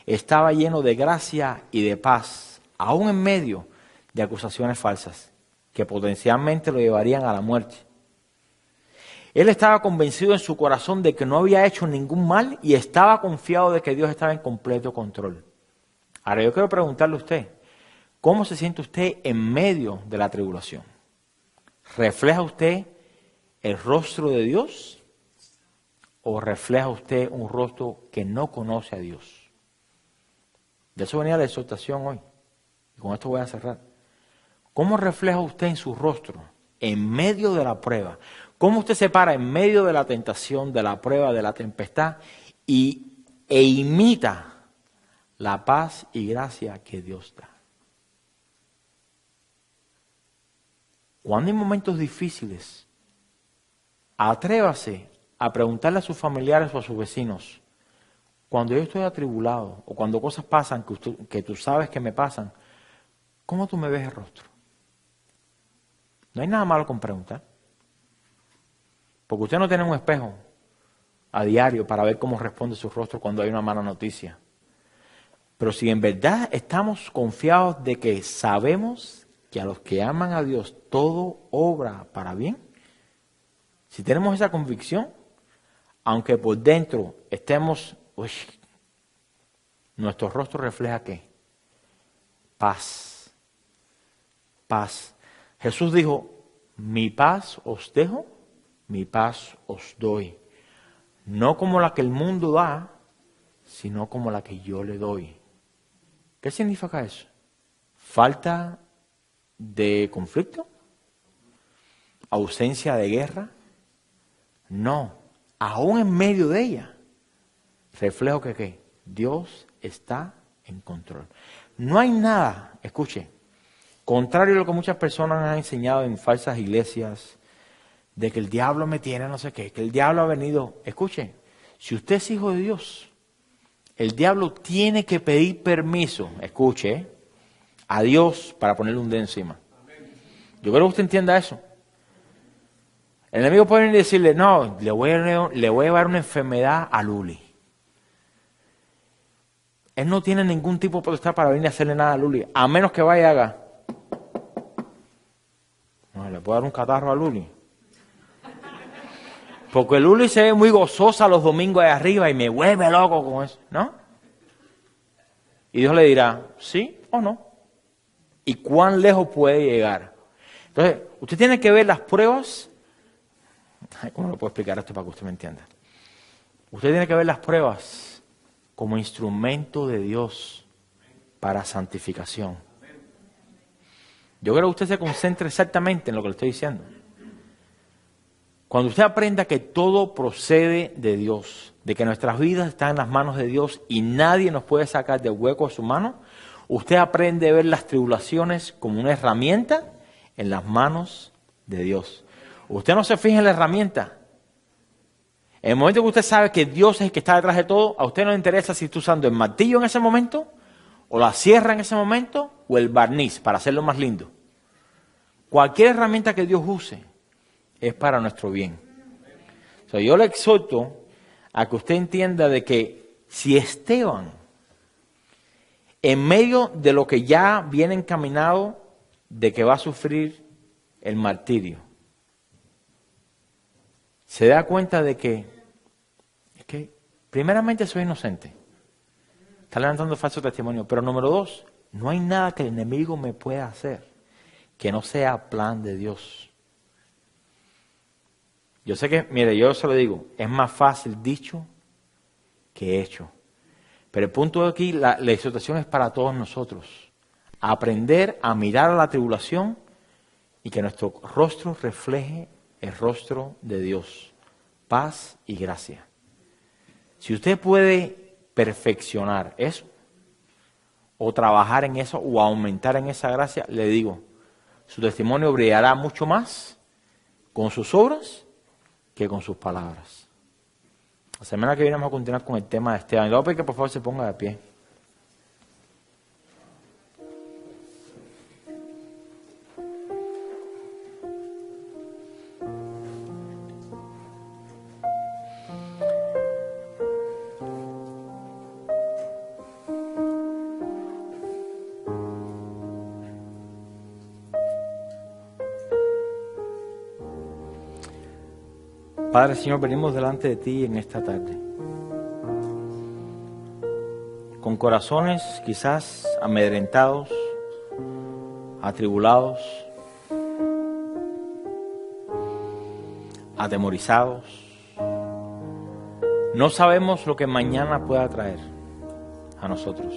estaba lleno de gracia y de paz, aún en medio de acusaciones falsas que potencialmente lo llevarían a la muerte. Él estaba convencido en su corazón de que no había hecho ningún mal y estaba confiado de que Dios estaba en completo control. Ahora yo quiero preguntarle a usted, ¿cómo se siente usted en medio de la tribulación? ¿Refleja usted el rostro de Dios o refleja usted un rostro que no conoce a Dios? De eso venía la exhortación hoy. Y con esto voy a cerrar. ¿Cómo refleja usted en su rostro, en medio de la prueba? ¿Cómo usted se para en medio de la tentación, de la prueba, de la tempestad e imita la paz y gracia que Dios da? Cuando hay momentos difíciles, atrévase a preguntarle a sus familiares o a sus vecinos: cuando yo estoy atribulado o cuando cosas pasan que tú sabes que me pasan, ¿cómo tú me ves el rostro? No hay nada malo con preguntar. Porque usted no tiene un espejo a diario para ver cómo responde su rostro cuando hay una mala noticia. Pero si en verdad estamos confiados de que sabemos que a los que aman a Dios todo obra para bien, si tenemos esa convicción, aunque por dentro estemos, nuestro rostro refleja ¿qué? Paz. Paz. Jesús dijo: mi paz os dejo, mi paz os doy. No como la que el mundo da, sino como la que yo le doy. ¿Qué significa eso? ¿Falta de conflicto? ¿Ausencia de guerra? No, aún en medio de ella, reflejo que ¿qué? Dios está en control. No hay nada, escuche, contrario a lo que muchas personas han enseñado en falsas iglesias, de que el diablo me tiene no sé qué, que el diablo ha venido. Escuche, si usted es hijo de Dios, el diablo tiene que pedir permiso, escuche, a Dios para ponerle un dedo encima. Yo creo que usted entienda eso. El enemigo puede venir y decirle: no, le voy a llevar una enfermedad a Luli. Él no tiene ningún tipo de potestad para venir a hacerle nada a Luli, a menos que vaya y haga. No, le puedo dar un catarro a Luli. Porque Luli se ve muy gozosa los domingos de arriba y me vuelve loco con eso, ¿no? Y Dios le dirá, ¿sí o no? ¿Y cuán lejos puede llegar? Entonces, usted tiene que ver las pruebas. ¿Cómo lo puedo explicar esto para que usted me entienda? Usted tiene que ver las pruebas como instrumento de Dios para santificación. Yo quiero que usted se concentre exactamente en lo que le estoy diciendo. Cuando usted aprenda que todo procede de Dios, de que nuestras vidas están en las manos de Dios y nadie nos puede sacar del hueco de su mano, usted aprende a ver las tribulaciones como una herramienta en las manos de Dios. Usted no se fija en la herramienta. En el momento que usted sabe que Dios es el que está detrás de todo, a usted no le interesa si está usando el martillo en ese momento, o la sierra en ese momento, o el barniz para hacerlo más lindo. Cualquier herramienta que Dios use es para nuestro bien. O sea, yo le exhorto a que usted entienda de que si Esteban, en medio de lo que ya viene encaminado de que va a sufrir el martirio, se da cuenta de que primeramente soy inocente, está levantando falso testimonio, pero número 2, no hay nada que el enemigo me pueda hacer que no sea plan de Dios. Yo sé que, mire, yo se lo digo, es más fácil dicho que hecho. Pero el punto de aquí, la exhortación es para todos nosotros. Aprender a mirar a la tribulación y que nuestro rostro refleje el rostro de Dios. Paz y gracia. Si usted puede perfeccionar eso, o trabajar en eso, o aumentar en esa gracia, le digo, su testimonio brillará mucho más con sus obras que con sus palabras. La semana que viene vamos a continuar con el tema de Esteban. Le voy a pedir que por favor se ponga de pie. Padre, Señor, venimos delante de ti en esta tarde, con corazones quizás amedrentados, atribulados, atemorizados. No sabemos lo que mañana pueda traer a nosotros.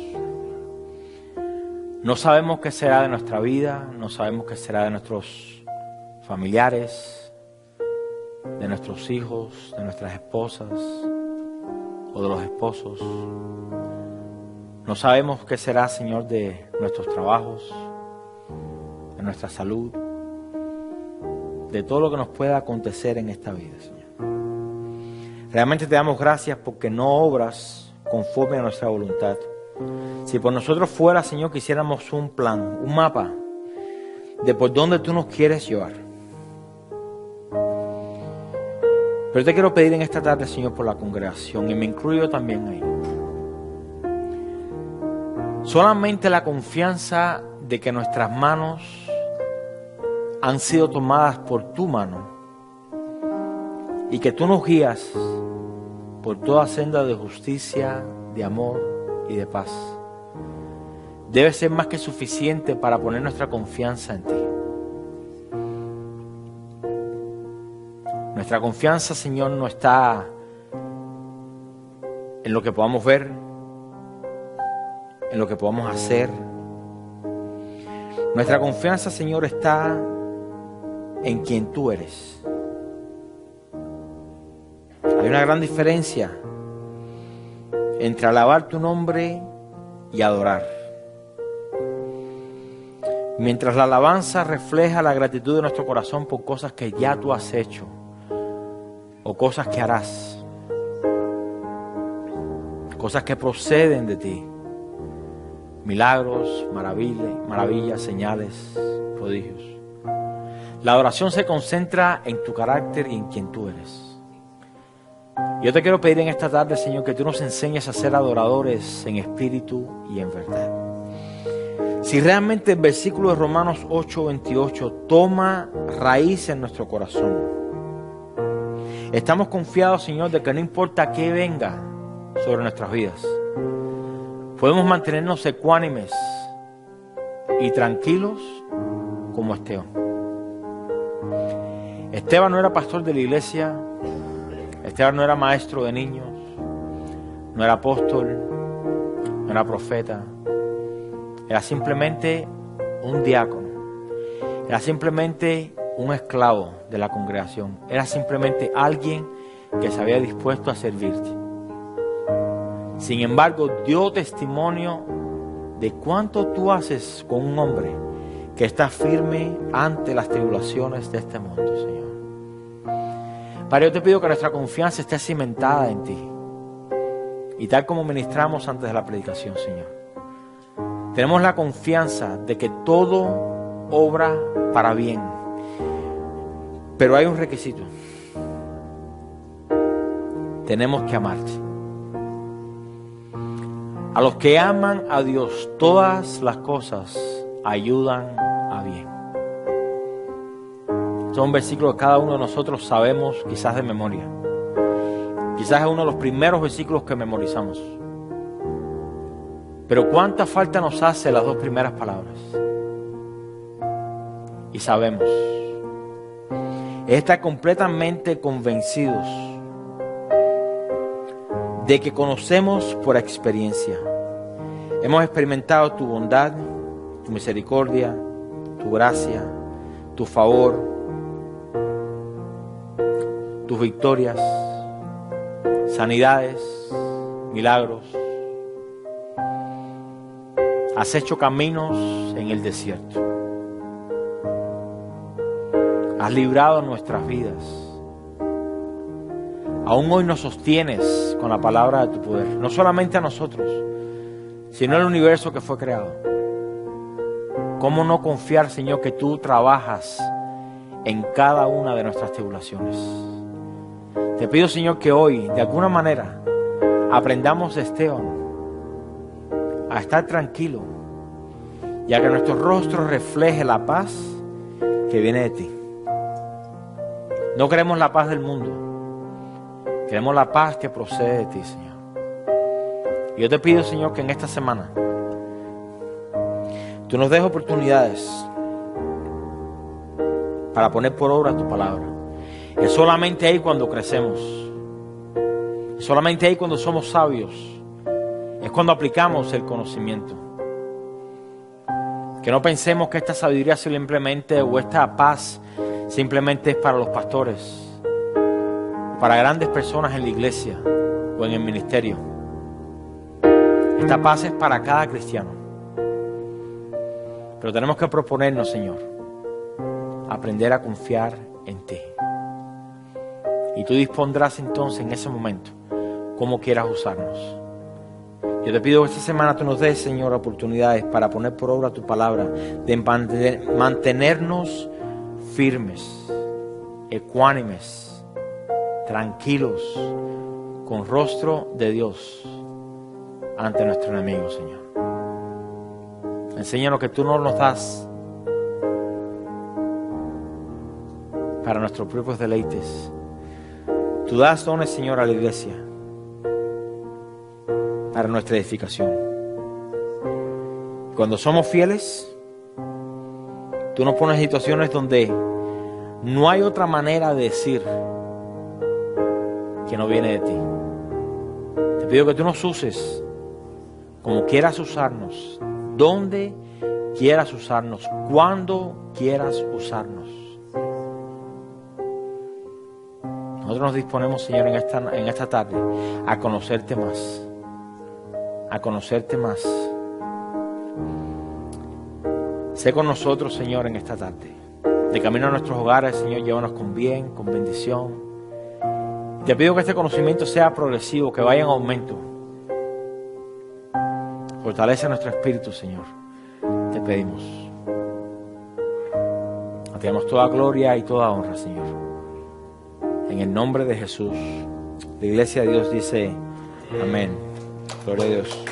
No sabemos qué será de nuestra vida, no sabemos qué será de nuestros familiares, de nuestros hijos, de nuestras esposas o de los esposos. No sabemos qué será, Señor, de nuestros trabajos, de nuestra salud, de todo lo que nos pueda acontecer en esta vida, Señor. Realmente te damos gracias porque no obras conforme a nuestra voluntad. Si por nosotros fuera, Señor, que hiciéramos un plan, un mapa de por dónde tú nos quieres llevar. Pero te quiero pedir en esta tarde, Señor, por la congregación, y me incluyo también ahí. Solamente la confianza de que nuestras manos han sido tomadas por tu mano y que tú nos guías por toda senda de justicia, de amor y de paz. Debe ser más que suficiente para poner nuestra confianza en ti. Nuestra confianza, Señor, no está en lo que podamos ver, en lo que podamos hacer. Nuestra confianza, Señor, está en quien tú eres. Hay una gran diferencia entre alabar tu nombre y adorar. Mientras la alabanza refleja la gratitud de nuestro corazón por cosas que ya tú has hecho o cosas que harás, cosas que proceden de ti, milagros, maravillas, señales, prodigios. La adoración se concentra en tu carácter y en quien tú eres. Yo te quiero pedir en esta tarde, Señor, que tú nos enseñes a ser adoradores en espíritu y en verdad. Si realmente el versículo de Romanos 8:28 toma raíz en nuestro corazón, estamos confiados, Señor, de que no importa qué venga sobre nuestras vidas, podemos mantenernos ecuánimes y tranquilos como Esteban. Esteban no era pastor de la iglesia, Esteban no era maestro de niños, no era apóstol, no era profeta, era simplemente un diácono, era simplemente un esclavo de la congregación, era simplemente alguien que se había dispuesto a servirte. Sin embargo, dio testimonio de cuánto tú haces con un hombre que está firme ante las tribulaciones de este mundo, Señor. Padre, yo te pido que nuestra confianza esté cimentada en ti. Y tal como ministramos antes de la predicación, Señor, tenemos la confianza de que todo obra para bien. Pero hay un requisito. Tenemos que amarte. A los que aman a Dios, todas las cosas ayudan a bien. Son versículos que cada uno de nosotros sabemos quizás de memoria. Quizás es uno de los primeros versículos que memorizamos. Pero cuánta falta nos hace las dos primeras palabras. Y sabemos. es estar completamente convencidos de que conocemos por experiencia. Hemos experimentado tu bondad, tu misericordia, tu gracia, tu favor, tus victorias, sanidades, milagros. Has hecho caminos en el desierto. Has librado nuestras vidas. Aún hoy nos sostienes con la palabra de tu poder. No solamente a nosotros, sino al universo que fue creado. ¿Cómo no confiar, Señor, que tú trabajas en cada una de nuestras tribulaciones? Te pido, Señor, que hoy, de alguna manera, aprendamos de Esteban a estar tranquilo, y a que nuestro rostro refleje la paz que viene de ti. No queremos la paz del mundo, queremos la paz que procede de ti, Señor. Y yo te pido, Señor, que en esta semana tú nos des oportunidades para poner por obra tu palabra. Es solamente ahí cuando crecemos, es solamente ahí cuando somos sabios, es cuando aplicamos el conocimiento. Que no pensemos que esta sabiduría simplemente, o esta paz simplemente es para los pastores, para grandes personas en la iglesia o en el ministerio. Esta paz es para cada cristiano. Pero tenemos que proponernos, Señor, aprender a confiar en ti. Y tú dispondrás entonces en ese momento cómo quieras usarnos. Yo te pido que esta semana tú nos des, Señor, oportunidades para poner por obra tu palabra, de mantenernos firmes, ecuánimes, tranquilos, con rostro de Dios ante nuestro enemigo, Señor. Enséñanos que tú no nos das para nuestros propios deleites. Tú das dones, Señor, a la iglesia para nuestra edificación. Cuando somos fieles, tú nos pones en situaciones donde no hay otra manera de decir que no viene de ti. Te pido que tú nos uses como quieras usarnos, donde quieras usarnos, cuando quieras usarnos. Nosotros nos disponemos, Señor, en esta tarde a conocerte más. A conocerte más. Sé con nosotros, Señor, en esta tarde. De camino a nuestros hogares, Señor, llévanos con bien, con bendición. Te pido que este conocimiento sea progresivo, que vaya en aumento. Fortalece nuestro espíritu, Señor. Te pedimos. A ti damos toda gloria y toda honra, Señor. En el nombre de Jesús. La iglesia de Dios dice amén. Gloria a Dios.